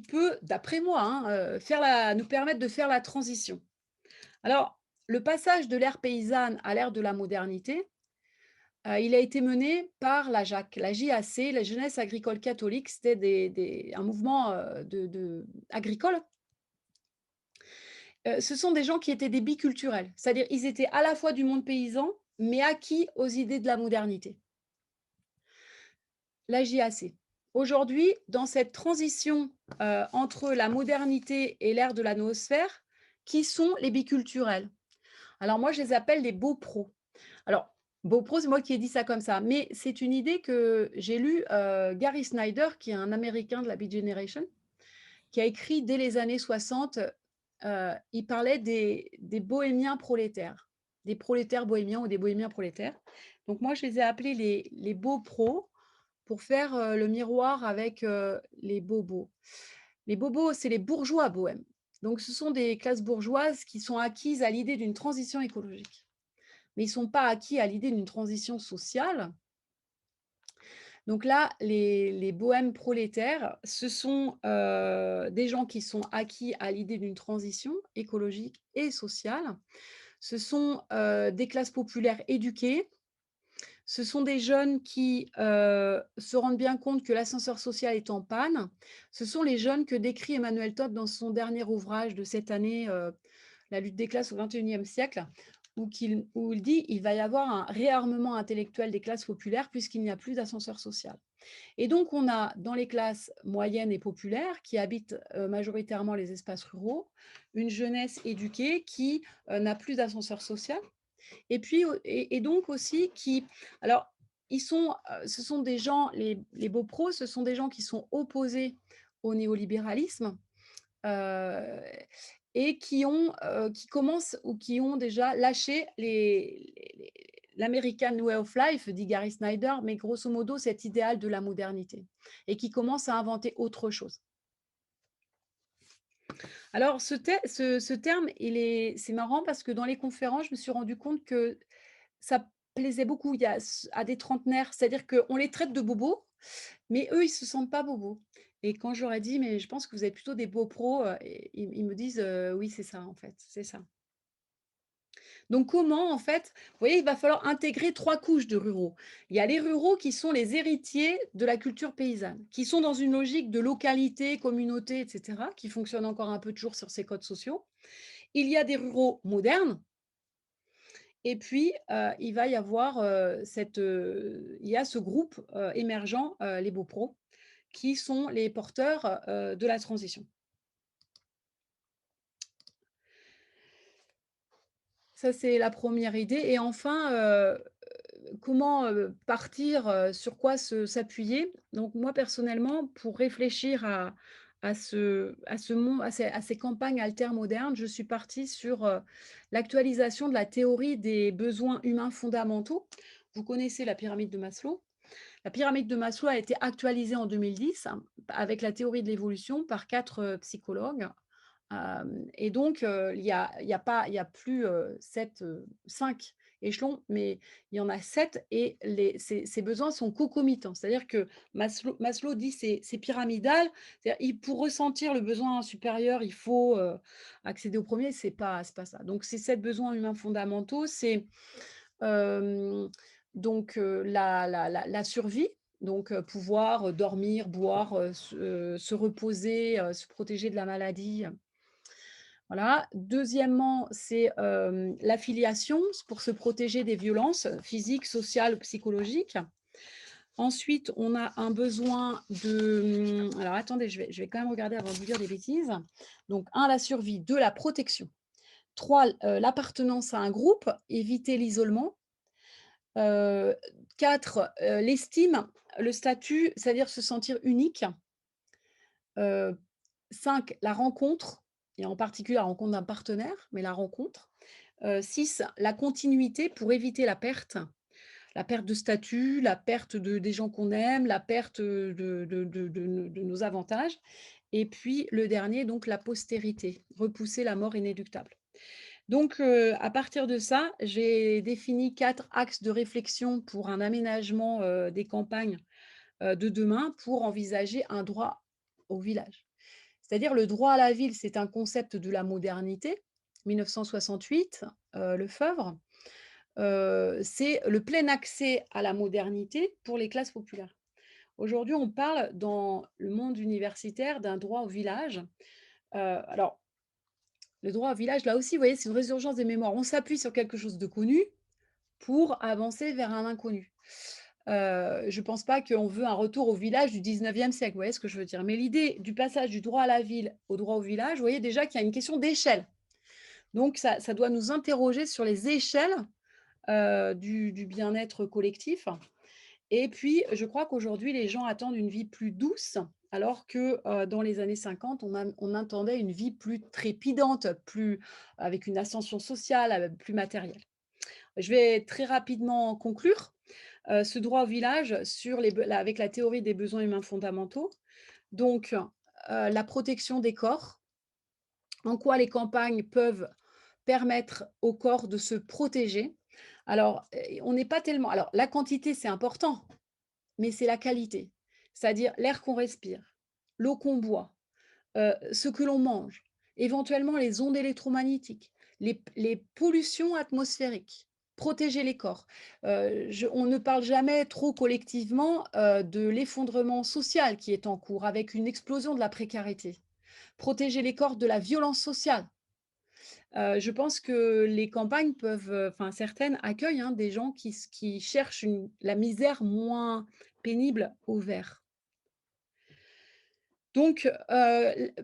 peut, d'après moi, hein, nous permettre de faire la transition. Alors, le passage de l'ère paysanne à l'ère de la modernité, il a été mené par la JAC, la JAC, la Jeunesse agricole catholique. C'était un mouvement agricole. Ce sont des gens qui étaient des biculturels, c'est-à-dire ils étaient à la fois du monde paysan, mais acquis aux idées de la modernité. La JAC. Aujourd'hui, dans cette transition entre la modernité et l'ère de la noosphère, qui sont les biculturels? Alors moi, je les appelle les beaux pros. Alors, beaux pros, c'est moi qui ai dit ça comme ça, mais c'est une idée que j'ai lue, Gary Snyder, qui est un Américain de la Beat Generation, qui a écrit dès les années 60, il parlait des bohémiens prolétaires, des prolétaires bohémiens ou des bohémiens prolétaires. Donc moi, je les ai appelés les beaux pros pour faire, le miroir avec, les bobos. Les bobos, c'est les bourgeois bohèmes. Donc ce sont des classes bourgeoises qui sont acquises à l'idée d'une transition écologique. Mais ils ne sont pas acquis à l'idée d'une transition sociale. Donc là, les bohèmes prolétaires, ce sont, des gens qui sont acquis à l'idée d'une transition écologique et sociale. Ce sont, des classes populaires éduquées. Ce sont des jeunes qui, se rendent bien compte que l'ascenseur social est en panne. Ce sont les jeunes que décrit Emmanuel Todd dans son dernier ouvrage de cette année, La lutte des classes au XXIe siècle, où il dit: «Il va y avoir un réarmement intellectuel des classes populaires puisqu'il n'y a plus d'ascenseur social». Et donc on a dans les classes moyennes et populaires qui habitent, majoritairement les espaces ruraux, une jeunesse éduquée qui, n'a plus d'ascenseur social et puis, et donc aussi qui alors ils sont, ce sont des gens les beaux pros, ce sont des gens qui sont opposés au néolibéralisme, heu et qui commencent ou qui ont déjà lâché l'American Way of Life, dit Gary Snyder, mais grosso modo cet idéal de la modernité et qui commencent à inventer autre chose. Alors ce terme, c'est marrant parce que dans les conférences, je me suis rendu compte que ça plaisait beaucoup. Il y a à des trentenaires, c'est-à-dire qu'on les traite de bobos, mais eux, ils se sentent pas bobos et quand je leur ai dit: «Mais je pense que vous êtes plutôt des beaux pros», et ils me disent: «Oui, c'est ça, en fait, c'est ça». Donc comment, en fait, vous voyez, il va falloir intégrer 3 couches de ruraux. Il y a les ruraux qui sont les héritiers de la culture paysanne, qui sont dans une logique de localité, communauté et cetera, qui fonctionne encore un peu toujours sur ces codes sociaux. Il y a des ruraux modernes et puis, il va y avoir, il y a ce groupe, émergent, les beaux pros, qui sont les porteurs, de la transition. Ça, c'est la première idée et enfin, comment, partir, sur quoi s'appuyer? Donc moi, personnellement, pour réfléchir à ce monde, à ces campagnes altermodernes, je suis partie sur, l'actualisation de la théorie des besoins humains fondamentaux. Vous connaissez la pyramide de Maslow. La pyramide de Maslow a été actualisée en 2010 avec la théorie de l'évolution par 4 psychologues. Et donc, il y a plus, 5 échelons, mais il y en a 7 et ces besoins sont concomitants. C'est-à-dire que Maslow dit: «C'est pyramidal». C'est-à-dire pour ressentir le besoin supérieur, il faut, accéder au premier. C'est pas ça. Donc ces 7 besoins humains fondamentaux, c'est, hem, donc, la survie, donc, pouvoir, dormir, boire, se reposer, se protéger de la maladie. Voilà. Deuxièmement, c'est l'affiliation, c'est pour se protéger des violences physiques, sociales, psychologiques. Ensuite, on a un besoin de, alors attendez, je vais quand même regarder avant de vous dire des bêtises. Donc 1, la survie, 2, la protection, 3, l'appartenance à un groupe, éviter l'isolement, heu, 4, l'estime, le statut, c'est-à-dire se sentir unique, heu, 5, la rencontre et en particulier la rencontre d'un partenaire, mais la rencontre, 6, la continuité pour éviter la perte de statut, la perte des gens qu'on aime, la perte, de nos avantages et puis le dernier donc la postérité, repousser la mort inéluctable. Donc à partir de ça, j'ai défini 4 axes de réflexion pour un aménagement, des campagnes, de demain pour envisager un droit au village. C'est-à-dire le droit à la ville, c'est un concept de la modernité, 1968, Lefebvre. C'est le plein accès à la modernité pour les classes populaires. Aujourd'hui, on parle dans le monde universitaire d'un droit au village. Alors, le droit au village, là aussi, vous voyez, c'est une résurgence des mémoires. On s'appuie sur quelque chose de connu pour avancer vers un inconnu. Je ne pense pas qu'on veut un retour au village du 19e siècle, vous voyez ce que je veux dire? Mais l'idée du passage du droit à la ville au droit au village, vous voyez déjà qu'il y a une question d'échelle. Donc ça doit nous interroger sur les échelles, du bien-être collectif. Et puis, je crois qu'aujourd'hui, les gens attendent une vie plus douce, alors que, dans les années 50, on attendait une vie plus trépidante, plus avec une ascension sociale, plus matérielle. Je vais très rapidement conclure, ce droit au village sur avec la théorie des besoins humains fondamentaux. Donc, la protection des corps, en quoi les campagnes peuvent permettre au corps de se protéger. Alors, on n'est pas tellement alors la quantité, c'est important, mais c'est la qualité. C'est-à-dire l'air qu'on respire, l'eau qu'on boit, ce que l'on mange, éventuellement les ondes électromagnétiques, les pollutions atmosphériques, protéger les corps. On ne parle jamais trop collectivement, de l'effondrement social qui est en cours avec une explosion de la précarité. Protéger les corps de la violence sociale. Je pense que les campagnes peuvent, enfin certaines accueillent, hein, des gens qui cherchent la misère moins pénible au vert. Donc,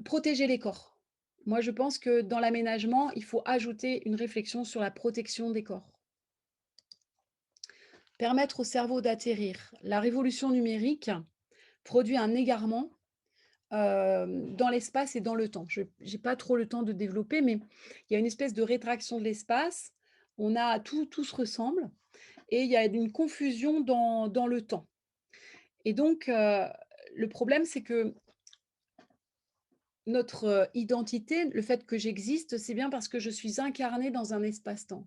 protéger les corps. Moi, je pense que dans l'aménagement, il faut ajouter une réflexion sur la protection des corps. Permettre au cerveau d'atterrir. La révolution numérique produit un égarement, dans l'espace et dans le temps. Je n'ai pas trop le temps de développer, mais il y a une espèce de rétraction de l'espace. On a tout se ressemble et il y a une confusion dans le temps. Et donc, le problème, c'est que notre, identité, le fait que j'existe, c'est bien parce que je suis incarnée dans un espace-temps.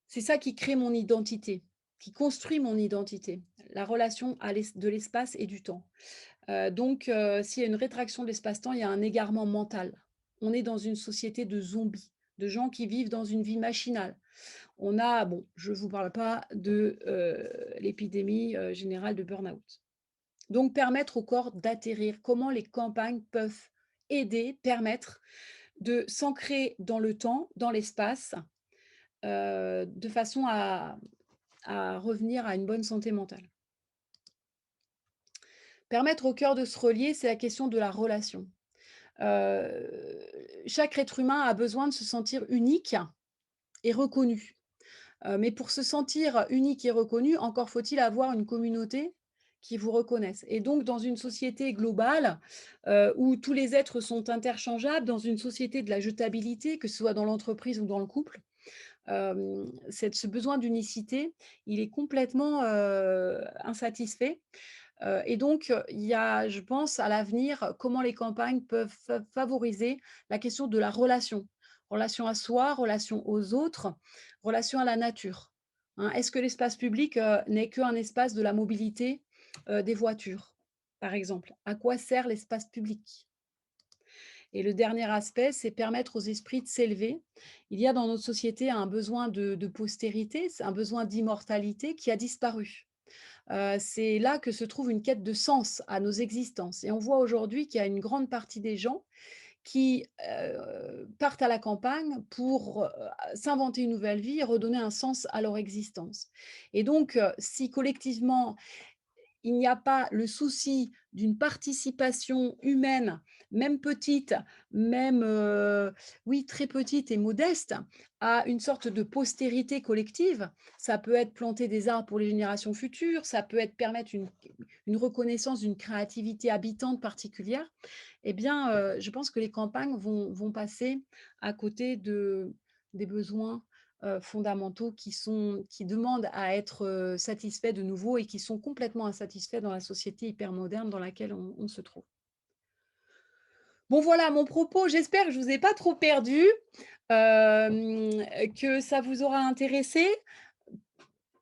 C'est ça qui crée mon identité, qui construit mon identité, la relation de l'espace et du temps. Donc, s'il y a une rétraction de l'espace-temps, il y a un égarement mental. On est dans une société de zombies, de gens qui vivent dans une vie machinale. On a, bon, je ne vous parle pas de, l'épidémie, générale de burn-out. Donc permettre au corps d'atterrir. Comment les campagnes peuvent aider, permettre de s'ancrer dans le temps, dans l'espace, de façon à revenir à une bonne santé mentale. Permettre au cœur de se relier, c'est la question de la relation. Heu, Chaque être humain a besoin de se sentir unique et reconnu. Mais pour se sentir unique et reconnu, encore faut-il avoir une communauté qui vous reconnaisse. Et donc dans une société globale, où tous les êtres sont interchangeables, dans une société de la jetabilité, que ce soit dans l'entreprise ou dans le couple, ce besoin d'unicité, il est complètement, insatisfait. Et donc, il y a, je pense, à l'avenir, comment les campagnes peuvent favoriser la question de la relation. Relation à soi, relation aux autres, relation à la nature. Hein. Est-ce que l'espace public, n'est qu'un espace de la mobilité, des voitures, par exemple? À quoi sert l'espace public? Et le dernier aspect, c'est permettre aux esprits de s'élever. Il y a dans notre société un besoin de postérité, c'est un besoin d'immortalité qui a disparu. C'est là que se trouve une quête de sens à nos existences et on voit aujourd'hui qu'il y a une grande partie des gens qui partent à la campagne pour s'inventer une nouvelle vie et redonner un sens à leur existence. Et donc, si collectivement, il n'y a pas le souci d'une participation humaine, même petite, même, oui, très petite et modeste, à une sorte de postérité collective. Ça peut être planter des arbres pour les générations futures, ça peut être permettre une reconnaissance d'une créativité habitante particulière. Eh bien, je pense que les campagnes vont passer à côté des besoins fondamentaux qui demandent à être satisfaits de nouveau et qui sont complètement insatisfaits dans la société hyper moderne dans laquelle on se trouve. Bon voilà mon propos, j'espère que je ne vous ai pas trop perdu, que ça vous aura intéressé.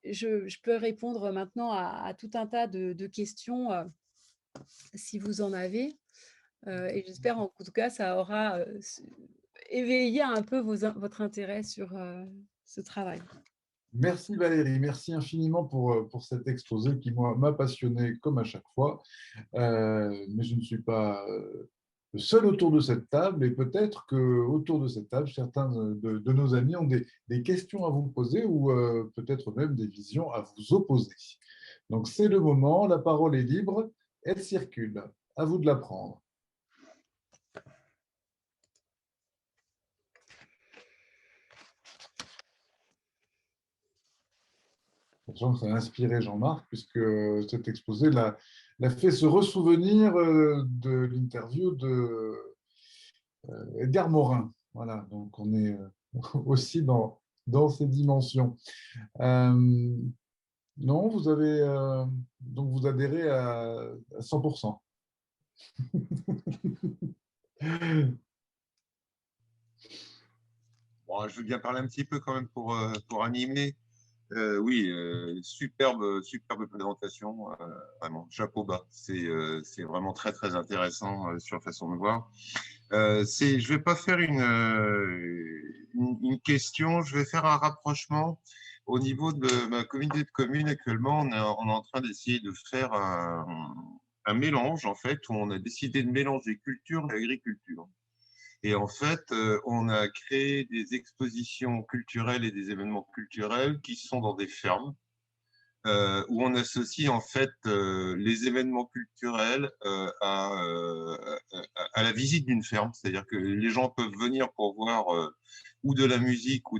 Je peux répondre maintenant à tout un tas de questions si vous en avez. Et j'espère en tout cas ça aura éveillé un peu votre intérêt sur ce travail. Merci Valérie, merci infiniment pour cet exposé qui m'a passionné comme à chaque fois. Mais je ne suis pas seul autour de cette table et peut-être qu'autour de cette table, certains de nos amis ont des questions à vous poser ou peut-être même des visions à vous opposer. Donc c'est le moment, la parole est libre, elle circule. À vous de la prendre. Sachant que ça a inspiré Jean-Marc, puisque cet exposé l'a fait se ressouvenir de l'interview de Edgar Morin. Voilà, donc on est aussi dans ces dimensions. Euh, non, vous avez donc vous adhérez à 100%. Bon, je veux bien parler un petit peu quand même pour animer. Oui, superbe présentation, vraiment, chapeau bas. C'est vraiment très, très intéressant sur la façon de voir. Je vais pas faire une question, je vais faire un rapprochement au niveau de ma communauté de communes. Actuellement, on est en train d'essayer de faire un mélange, en fait, où on a décidé de mélanger culture et agriculture. Et en fait, on a créé des expositions culturelles et des événements culturels qui sont dans des fermes, où on associe en fait les événements culturels à la visite d'une ferme. C'est-à-dire que les gens peuvent venir pour voir ou de la musique ou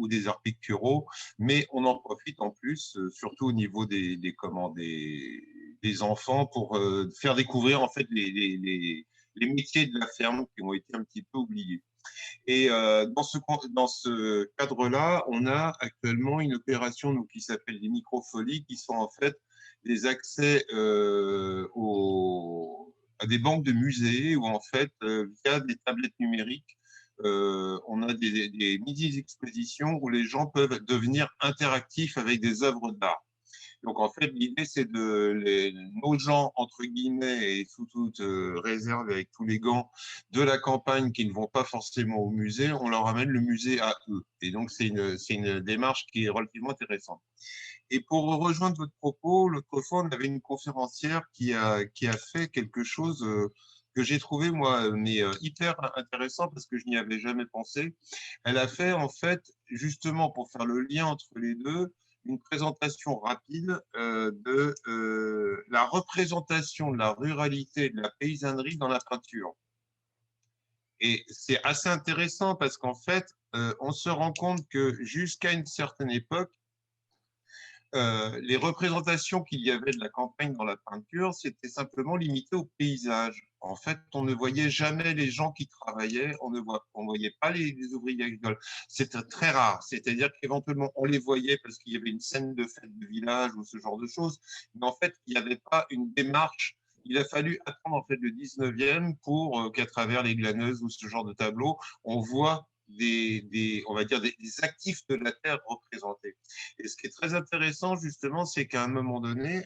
des arts picturaux, mais on en profite en plus, surtout au niveau des enfants, pour faire découvrir en fait les métiers de la ferme qui ont été un petit peu oubliés. Et dans ce cadre-là, on a actuellement une opération qui s'appelle les microfolies, qui sont en fait des accès à des banques de musées où en fait, via des tablettes numériques, on a des mini-expositions où les gens peuvent devenir interactifs avec des œuvres d'art. Donc, en fait, l'idée, c'est nos gens, entre guillemets, et sous toute réserve avec tous les gants de la campagne qui ne vont pas forcément au musée, on leur amène le musée à eux. Et donc, c'est une démarche qui est relativement intéressante. Et pour rejoindre votre propos, l'autre fois, on avait une conférencière qui a fait quelque chose que j'ai trouvé, moi, hyper intéressant parce que je n'y avais jamais pensé. Elle a fait, en fait, justement, pour faire le lien entre les deux, une présentation rapide de la représentation de la ruralité et de la paysannerie dans la peinture. Et c'est assez intéressant parce qu'en fait, on se rend compte que jusqu'à une certaine époque, les représentations qu'il y avait de la campagne dans la peinture, c'était simplement limité au paysage. En fait, on ne voyait jamais les gens qui travaillaient, on ne voyait pas les ouvriers agricoles. C'était très rare. C'est-à-dire qu'éventuellement, on les voyait parce qu'il y avait une scène de fête de village ou ce genre de choses. Mais en fait, il n'y avait pas une démarche. Il a fallu attendre en fait le 19e pour qu'à travers les glaneuses ou ce genre de tableau, on voit on va dire des actifs de la terre représentés. Et ce qui est très intéressant, justement, c'est qu'à un moment donné,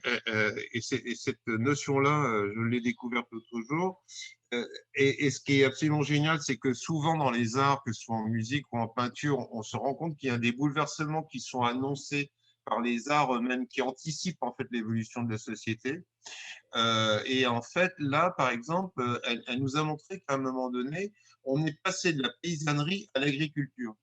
et cette notion-là, je l'ai découverte l'autre jour, et ce qui est absolument génial, c'est que souvent dans les arts, que ce soit en musique ou en peinture, on se rend compte qu'il y a des bouleversements qui sont annoncés par les arts eux-mêmes qui anticipent en fait l'évolution de la société. Et en fait, là, par exemple, elle nous a montré qu'à un moment donné, on est passé de la paysannerie à l'agriculture.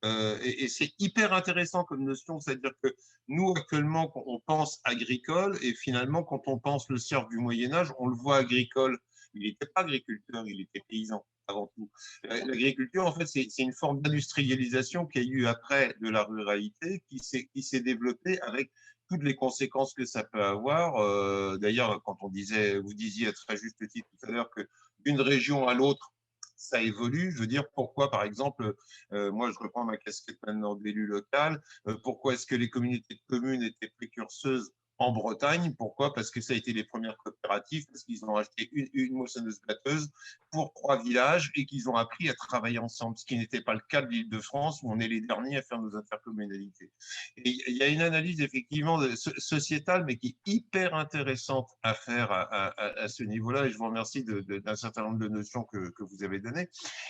Et c'est hyper intéressant comme notion, c'est-à-dire que nous, actuellement, on pense agricole, et finalement, quand on pense le cerf du Moyen-Âge, on le voit agricole. Il n'était pas agriculteur, il était paysan avant tout. L'agriculture, en fait, c'est une forme d'industrialisation qui a eu après de la ruralité, qui s'est développée avec toutes les conséquences que ça peut avoir. D'ailleurs, quand vous disiez à très juste titre tout à l'heure que d'une région à l'autre, ça évolue. Je veux dire, pourquoi, par exemple, moi, je reprends ma casquette maintenant d'élu local. Pourquoi est-ce que les communautés de communes étaient précurseuses en Bretagne? Pourquoi? Parce que ça a été les premières coopératives, parce qu'ils ont acheté une moissonneuse-batteuse pour 3 villages et qu'ils ont appris à travailler ensemble, ce qui n'était pas le cas de l'Île-de-France, où on est les derniers à faire nos intercommunalités. Et il y a une analyse effectivement sociétale, mais qui est hyper intéressante à faire à ce niveau-là, et je vous remercie d'un certain nombre de notions que vous avez données.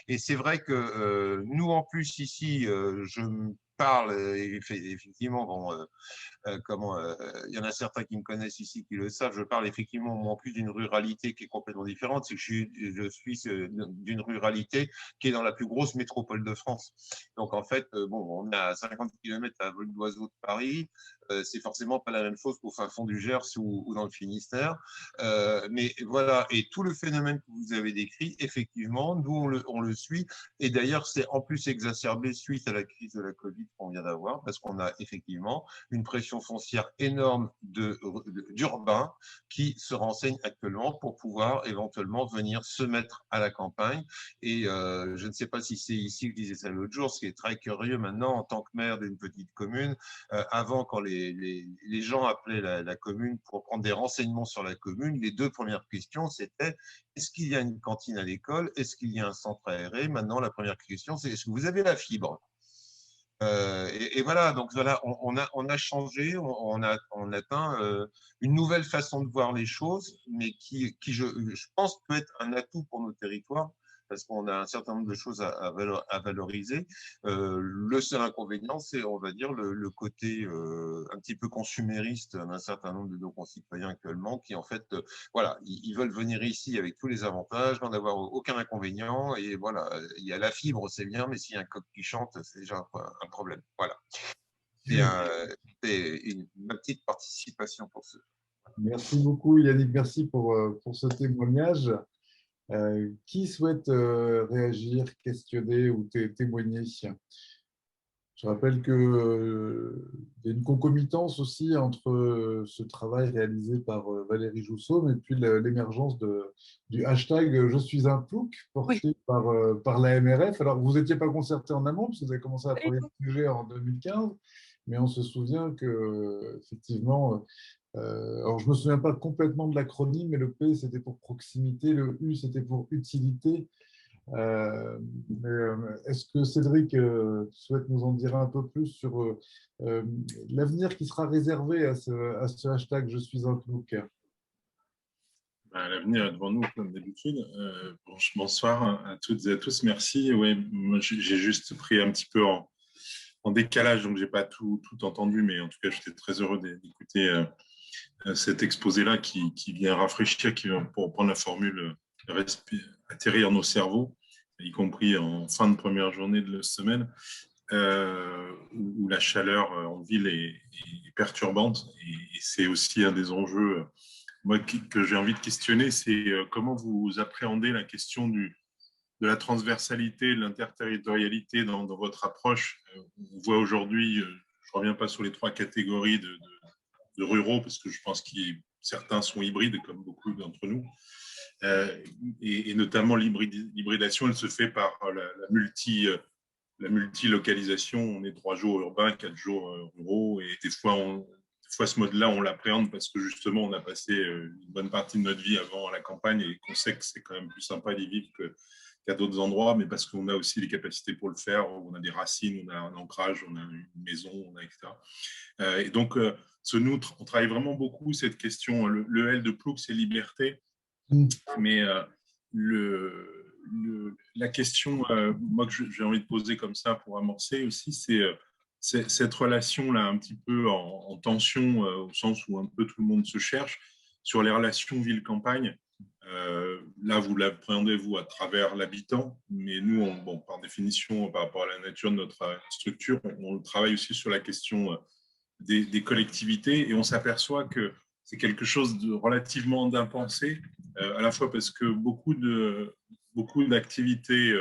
Et c'est vrai que nous, en plus, ici, je parle, effectivement, bon, il y en a certains qui me connaissent ici qui le savent, je parle effectivement en plus d'une ruralité qui est complètement différente, c'est que je suis d'une ruralité qui est dans la plus grosse métropole de France. Donc en fait, bon, on est à 50 km à vol d'oiseau de Paris, c'est forcément pas la même chose qu'au fin fond du Gers ou dans le Finistère. Mais voilà, et tout le phénomène que vous avez décrit, effectivement, nous on le suit, et d'ailleurs c'est en plus exacerbé suite à la crise de la Covid qu'on vient d'avoir, parce qu'on a effectivement une pression foncière énorme d'urbains qui se renseignent actuellement pour pouvoir éventuellement venir se mettre à la campagne. Et je ne sais pas si c'est ici que je disais ça l'autre jour, ce qui est très curieux maintenant en tant que maire d'une petite commune, avant quand les gens appelaient la commune pour prendre des renseignements sur la commune, les 2 premières questions c'était est-ce qu'il y a une cantine à l'école, est-ce qu'il y a un centre aéré? Maintenant la première question c'est est-ce que vous avez la fibre? Et voilà, donc voilà, on a changé, on atteint une nouvelle façon de voir les choses, mais qui je pense peut être un atout pour nos territoires, parce qu'on a un certain nombre de choses à valoriser. Le seul inconvénient, c'est, on va dire, le côté un petit peu consumériste d'un certain nombre de nos concitoyens actuellement, qui en fait, voilà, ils veulent venir ici avec tous les avantages, n'en avoir aucun inconvénient, et voilà, il y a la fibre, c'est bien, mais s'il y a un coq qui chante, c'est déjà un problème. Voilà. C'est ma petite participation pour ce. Merci beaucoup, Yannick. Merci pour ce témoignage. Qui souhaite réagir, questionner ou témoigner? Je rappelle qu'il y a une concomitance aussi entre ce travail réalisé par Valérie Jousseaume et puis l'émergence du hashtag Je suis un plouc Oui. porté par la MRF. Alors, vous n'étiez pas concerté en amont, parce que vous avez commencé à travailler le sujet en 2015, mais on se souvient que, effectivement, alors je ne me souviens pas complètement de l'acronyme, mais le P c'était pour proximité, le U c'était pour utilité. Est-ce que Cédric souhaite nous en dire un peu plus sur l'avenir qui sera réservé à ce hashtag Je suis un plouc? L'avenir est devant nous, comme d'habitude. Bonsoir à toutes et à tous. Merci. Ouais, moi, j'ai juste pris un petit peu en décalage, donc je n'ai pas tout entendu, mais en tout cas, j'étais très heureux d'écouter cet exposé-là qui vient rafraîchir, qui vient, pour prendre la formule, atterrir nos cerveaux, y compris en fin de première journée de la semaine, où la chaleur en ville est perturbante. Et c'est aussi un des enjeux moi, que j'ai envie de questionner, c'est comment vous appréhendez la question de la transversalité, de l'interterritorialité dans votre approche. On voit aujourd'hui, je ne reviens pas sur les 3 catégories de ruraux, parce que je pense que certains sont hybrides, comme beaucoup d'entre nous. Et notamment l'hybridation, elle se fait par la multilocalisation. On est 3 jours urbains, 4 jours ruraux, et des fois ce mode-là, on l'appréhende parce que justement, on a passé une bonne partie de notre vie avant à la campagne et qu'on sait que c'est quand même plus sympa d'y vivre qu'à d'autres endroits, mais parce qu'on a aussi les capacités pour le faire, on a des racines, on a un ancrage, on a une maison, etc. Et donc, on travaille vraiment beaucoup cette question. Le L de Plouc, c'est liberté, mais la question, moi, que j'ai envie de poser comme ça pour amorcer aussi, c'est cette relation-là un petit peu en tension, au sens où un peu tout le monde se cherche, sur les relations ville-campagne. Là, vous l'appréhendez, vous, à travers l'habitant, mais nous, bon, par définition, par rapport à la nature de notre structure, on travaille aussi sur la question des collectivités, et on s'aperçoit que c'est quelque chose de relativement d'impensé, à la fois parce que beaucoup d'activités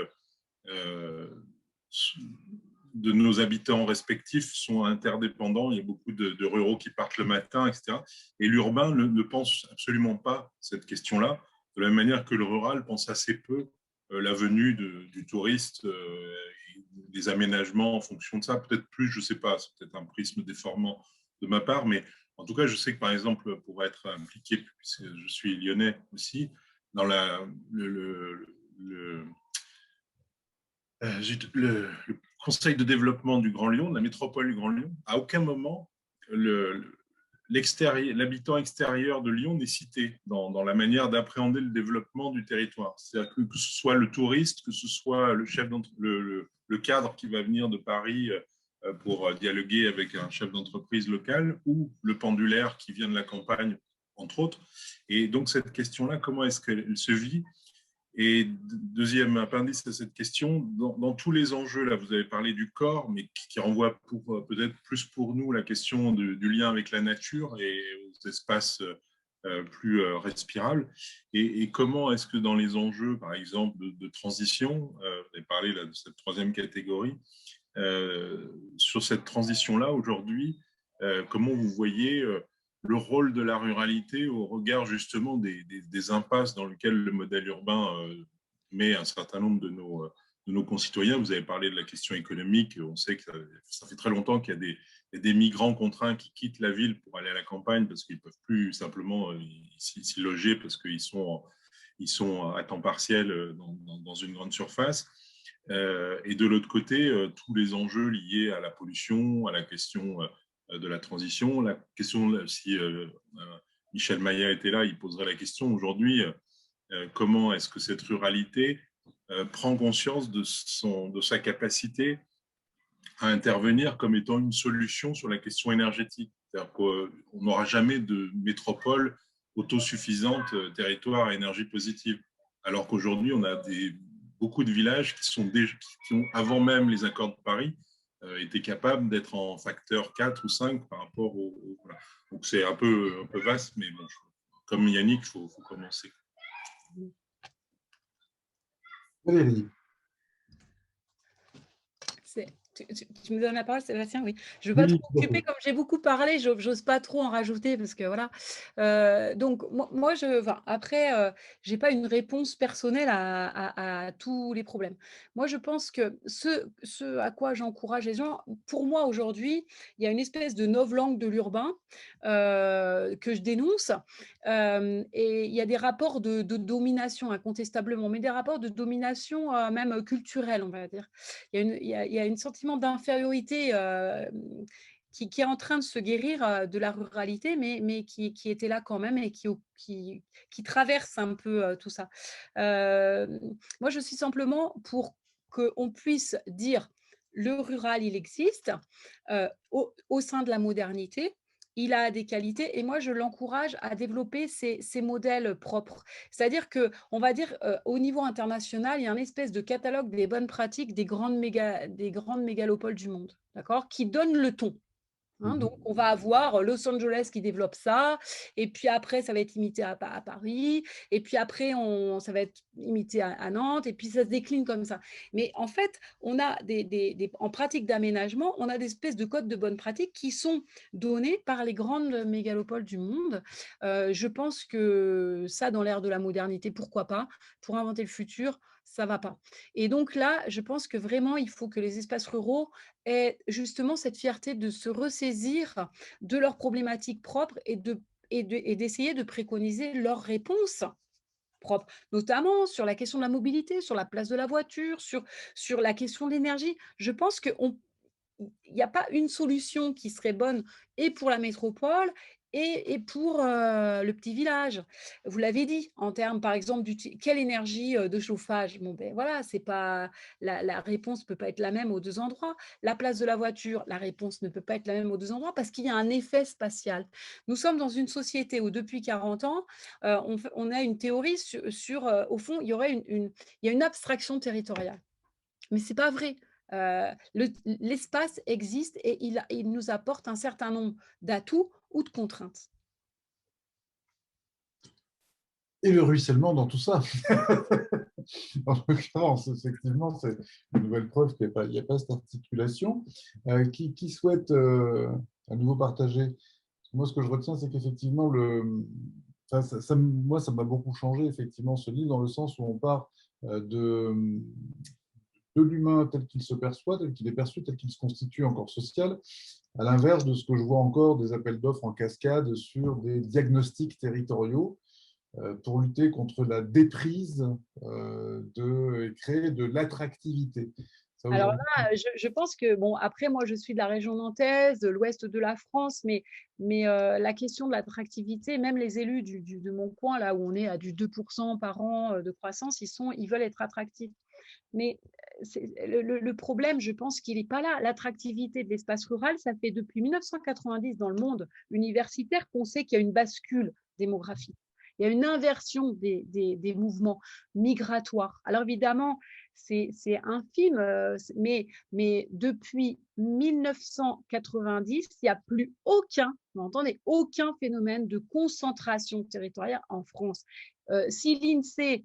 de nos habitants respectifs sont interdépendants. Il y a beaucoup de ruraux qui partent le matin, etc. Et l'urbain ne pense absolument pas cette question-là, de la même manière que le rural pense assez peu la venue du touriste et des aménagements en fonction de ça. Peut-être plus, je ne sais pas, c'est peut-être un prisme déformant de ma part, mais en tout cas, je sais que par exemple, pour être impliqué, puisque je suis lyonnais aussi, dans le conseil de développement du Grand Lyon, de la métropole du Grand Lyon, à aucun moment l'habitant extérieur de Lyon n'est cité dans la manière d'appréhender le développement du territoire. C'est-à-dire que ce soit le touriste, que ce soit le cadre qui va venir de Paris pour dialoguer avec un chef d'entreprise local, ou le pendulaire qui vient de la campagne, entre autres. Et donc cette question-là, comment est-ce qu'elle se vit? Et deuxième appendice à cette question, dans tous les enjeux, là, vous avez parlé du corps, mais qui renvoie peut-être plus pour nous la question du lien avec la nature et aux espaces plus respirables. Et comment est-ce que dans les enjeux, par exemple, de transition, vous avez parlé là, de cette troisième catégorie, sur cette transition-là, aujourd'hui, comment vous voyez le rôle de la ruralité au regard justement des impasses dans lesquelles le modèle urbain met un certain nombre de nos concitoyens. Vous avez parlé de la question économique. On sait que ça fait très longtemps qu'il y a des migrants contraints qui quittent la ville pour aller à la campagne parce qu'ils ne peuvent plus simplement s'y loger parce qu'ils sont à temps partiel dans une grande surface. Et de l'autre côté, tous les enjeux liés à la pollution, à la question de la transition. La question, si Michel Maillat était là, il poserait la question aujourd'hui, comment est-ce que cette ruralité prend conscience de sa capacité à intervenir comme étant une solution sur la question énergétique. C'est-à-dire qu'on n'aura jamais de métropole autosuffisante, territoire à énergie positive. Alors qu'aujourd'hui, on a beaucoup de villages qui ont, avant même les accords de Paris, étaient capables d'être en facteur 4 ou 5 par rapport voilà. Donc c'est un peu vaste, mais bon, comme Yannick, il faut commencer. Valérie. Tu me donnes la parole, Sébastien? Oui. Je ne veux pas trop m'occuper, comme j'ai beaucoup parlé, je n'ose pas trop en rajouter parce que voilà. Donc, moi après, je n'ai pas une réponse personnelle à tous les problèmes. Moi, je pense que ce à quoi j'encourage les gens, pour moi, aujourd'hui, il y a une espèce de novlangue de l'urbain que je dénonce. Et il y a des rapports de domination, incontestablement, mais des rapports de domination même culturelle, on va dire. Il y a un sentiment d'infériorité qui est en train de se guérir de la ruralité, mais qui était là quand même et qui traverse un peu tout ça. Moi, je suis simplement pour qu'on puisse dire le rural, il existe au sein de la modernité. Il a des qualités et moi, je l'encourage à développer ses modèles propres. C'est-à-dire qu'on va dire au niveau international, il y a une espèce de catalogue des bonnes pratiques des grandes mégalopoles du monde, d'accord, qui donne le ton. Donc, on va avoir Los Angeles qui développe ça, et puis après, ça va être imité à Paris, et puis après, ça va être imité à Nantes, et puis ça se décline comme ça. Mais en fait, on a en pratique d'aménagement, on a des espèces de codes de bonnes pratiques qui sont donnés par les grandes mégalopoles du monde. Je pense que ça, dans l'ère de la modernité, pourquoi pas? Pour inventer le futur, ça ne va pas. Et donc là, je pense que vraiment, il faut que les espaces ruraux aient justement cette fierté de se ressaisir de leurs problématiques propres et d'essayer de préconiser leurs réponses propres, notamment sur la question de la mobilité, sur la place de la voiture, sur la question de l'énergie. Je pense qu'il n'y a pas une solution qui serait bonne et pour la métropole et pour le petit village. Vous l'avez dit, en termes, par exemple, quelle énergie de chauffage? Bon, ben voilà, c'est pas la réponse ne peut pas être la même aux 2 endroits. La place de la voiture, la réponse ne peut pas être la même aux 2 endroits parce qu'il y a un effet spatial. Nous sommes dans une société où depuis 40 ans, on a une théorie au fond, il y a une abstraction territoriale. Mais c'est pas vrai. L'espace existe et il nous apporte un certain nombre d'atouts ou de contraintes. Et le ruissellement dans tout ça. En l'occurrence, effectivement, c'est une nouvelle preuve qu'il n'y a pas cette articulation. Qui souhaite à nouveau partager? Moi, ce que je retiens, c'est qu'effectivement, moi, ça m'a beaucoup changé, effectivement, ce livre, dans le sens où on part de l'humain tel qu'il se perçoit, tel qu'il est perçu, tel qu'il se constitue en corps social, à l'inverse de ce que je vois encore des appels d'offres en cascade sur des diagnostics territoriaux pour lutter contre la déprise et créer de l'attractivité. Alors là, je pense que, bon, après, moi, je suis de la région nantaise, de l'ouest de la France, mais la question de l'attractivité, même les élus de mon coin, là où on est à du 2% par an de croissance, ils veulent être attractifs. Mais le problème, je pense qu'il n'est pas là. L'attractivité de l'espace rural, ça fait depuis 1990 dans le monde universitaire qu'on sait qu'il y a une bascule démographique. Il y a une inversion des mouvements migratoires. Alors évidemment, c'est infime, mais depuis 1990, il n'y a plus vous entendez, aucun phénomène de concentration territoriale en France. Si l'INSEE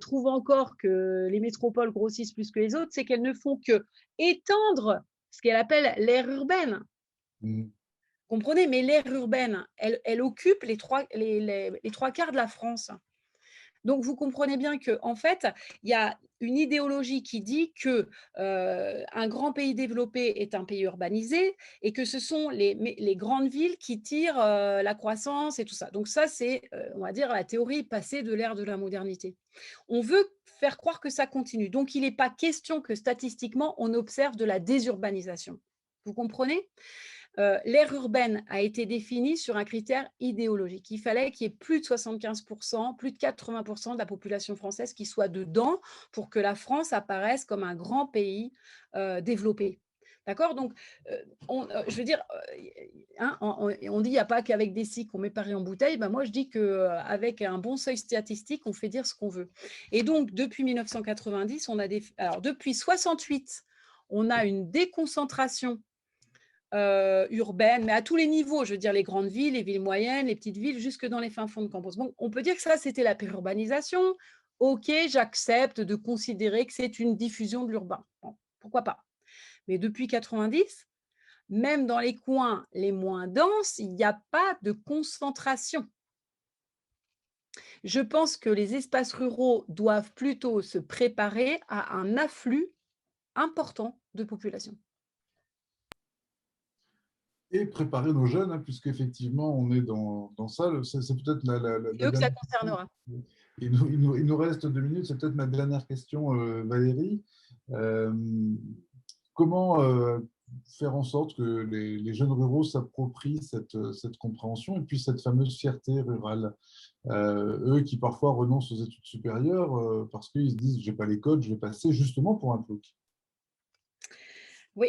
trouve encore que les métropoles grossissent plus que les autres, c'est qu'elles ne font que étendre ce qu'elle appelle l'aire urbaine. Comprenez, mais l'aire urbaine, elle occupe les trois quarts de la France. Donc, vous comprenez bien qu'en fait, il y a une idéologie qui dit que un grand pays développé est un pays urbanisé et que ce sont les grandes villes qui tirent la croissance et tout ça. Donc ça, c'est, on va dire, la théorie passée de l'ère de la modernité. On veut faire croire que ça continue. Donc, il n'est pas question que statistiquement, on observe de la désurbanisation. Vous comprenez ? L'aire urbaine a été définie sur un critère idéologique. Il fallait qu'il y ait plus de 75%, plus de 80% de la population française qui soit dedans pour que la France apparaisse comme un grand pays développé. D'accord? Donc, je veux dire, on dit il n'y a pas qu'avec des scies qu'on met Paris en bouteille. Ben moi, je dis qu'avec un bon seuil statistique, on fait dire ce qu'on veut. Et donc, depuis 1990, alors depuis 68, on a une déconcentration urbaine, mais à tous les niveaux, je veux dire les grandes villes, les villes moyennes, les petites villes, jusque dans les fins fonds de campus. Bon, on peut dire que ça, c'était la périurbanisation. Ok, j'accepte de considérer que c'est une diffusion de l'urbain. Bon, pourquoi pas. Mais depuis 90, même dans les coins les moins denses, il n'y a pas de concentration. Je pense que les espaces ruraux doivent plutôt se préparer à un afflux important de population. Et préparer nos jeunes, puisqu'effectivement, on est dans ça. C'est peut-être C'est eux que ça concernera. Il nous reste 2 minutes. C'est peut-être ma dernière question, Valérie. Comment faire en sorte que les jeunes ruraux s'approprient cette compréhension et puis cette fameuse fierté rurale? Eux qui parfois renoncent aux études supérieures parce qu'ils se disent « j'ai pas les codes, je vais passer justement pour un plouc ». Oui,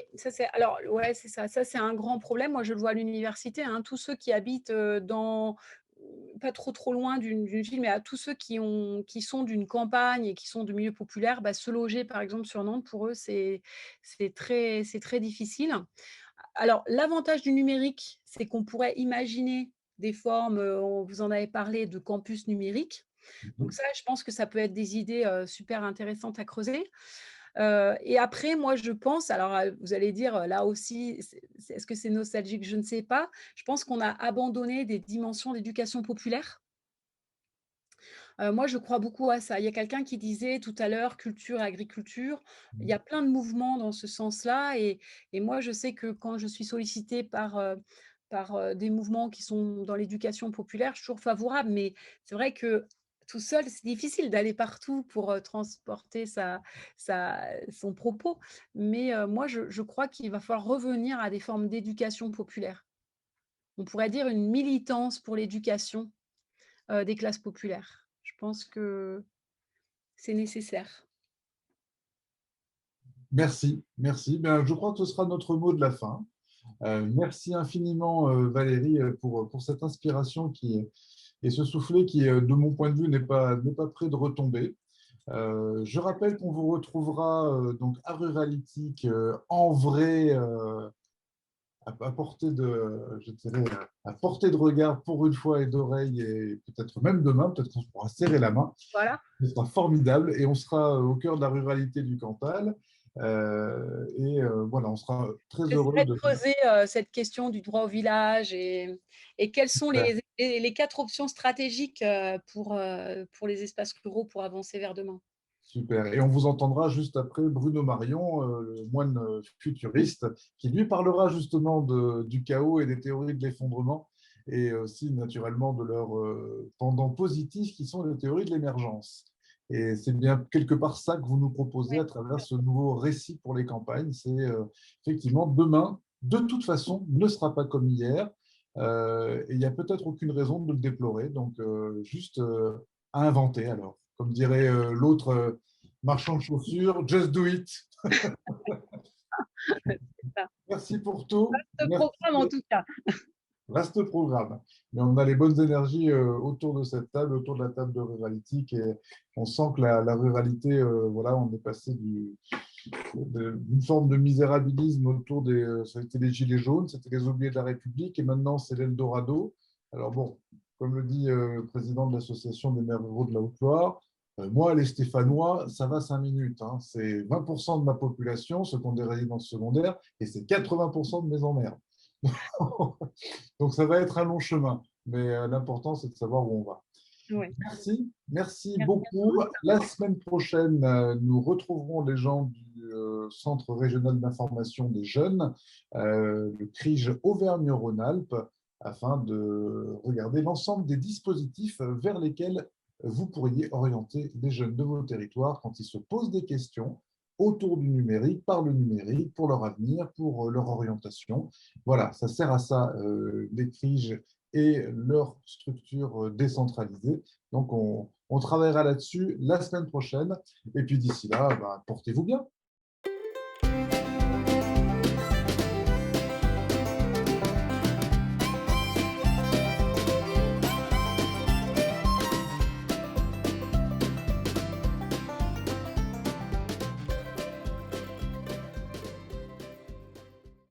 alors ouais, c'est ça. Ça, c'est un grand problème. Moi, je le vois à l'université, tous ceux qui habitent pas trop loin d'une ville, mais à tous ceux qui sont d'une campagne et qui sont de milieux populaires, se loger, par exemple, sur Nantes, pour eux, c'est très difficile. Alors, l'avantage du numérique, c'est qu'on pourrait imaginer des formes, vous en avez parlé, de campus numériques. Donc ça, je pense que ça peut être des idées super intéressantes à creuser. Et après, moi, je pense, alors vous allez dire, là aussi, est-ce que c'est nostalgique? Je ne sais pas. Je pense qu'on a abandonné des dimensions d'éducation populaire. Moi, je crois beaucoup à ça. Il y a quelqu'un qui disait tout à l'heure culture et agriculture. Il y a plein de mouvements dans ce sens-là. Et moi, je sais que quand je suis sollicitée par des mouvements qui sont dans l'éducation populaire, je suis toujours favorable. Mais c'est vrai que tout seul, c'est difficile d'aller partout pour transporter son propos. Mais moi, je crois qu'il va falloir revenir à des formes d'éducation populaire. on pourrait dire, une militance pour l'éducation des classes populaires. Je pense que c'est nécessaire. Merci, merci. Bien, je crois que ce sera notre mot de la fin. Merci infiniment, Valérie, pour cette inspiration et ce soufflet qui, de mon point de vue, n'est pas prêt de retomber. Je rappelle qu'on vous retrouvera donc à Ruralytique en vrai, à portée je dirais, à portée de regard pour une fois et d'oreille, et peut-être même demain, peut-être qu'on se pourra serrer la main. Voilà. Ce sera formidable et on sera au cœur de la ruralité du Cantal. Voilà, on sera très heureux J'essaierai de de… creuser cette question du droit au village et quelles sont les 4 options stratégiques pour les espaces ruraux pour avancer vers demain. Super. Et on vous entendra juste après Bruno Marion, le moine futuriste, qui lui parlera justement du chaos et des théories de l'effondrement, et aussi naturellement de leurs pendant positifs qui sont les théories de l'émergence. Et c'est bien quelque part ça que vous nous proposez à travers ce nouveau récit pour les campagnes. C'est effectivement demain, de toute façon, ne sera pas comme hier. Et il n'y a peut-être aucune raison de le déplorer. Donc, juste à inventer alors. Comme dirait l'autre marchand de chaussures, just do it. Merci pour tout. Ce Merci. programme, en tout cas. Vaste programme. Mais on a les bonnes énergies autour de cette table, autour de la table de Ruralytique, et on sent que la ruralité, voilà, on est passé d'une forme de misérabilisme autour ça a été les Gilets jaunes, c'était les oubliés de la République, et maintenant c'est l'Eldorado. Alors bon, comme le dit le président de l'association des maires ruraux de la Haute-Loire, moi, les Stéphanois, ça va 5 minutes. Hein. C'est 20% de ma population, ceux qui ont des résidences secondaires, et c'est 80% de mes emmerdes. Donc, ça va être un long chemin, mais l'important, c'est de savoir où on va. Ouais. Merci, merci Merci beaucoup. La semaine prochaine, nous retrouverons les gens du Centre régional d'information des jeunes, le CRIJ Auvergne-Rhône-Alpes, afin de regarder l'ensemble des dispositifs vers lesquels vous pourriez orienter les jeunes de vos territoires quand ils se posent des questions autour du numérique, par le numérique, pour leur avenir, pour leur orientation. Voilà, ça sert à ça, les CRIJ et leur structure décentralisée. Donc, on travaillera là-dessus la semaine prochaine. Et puis d'ici là, portez-vous bien.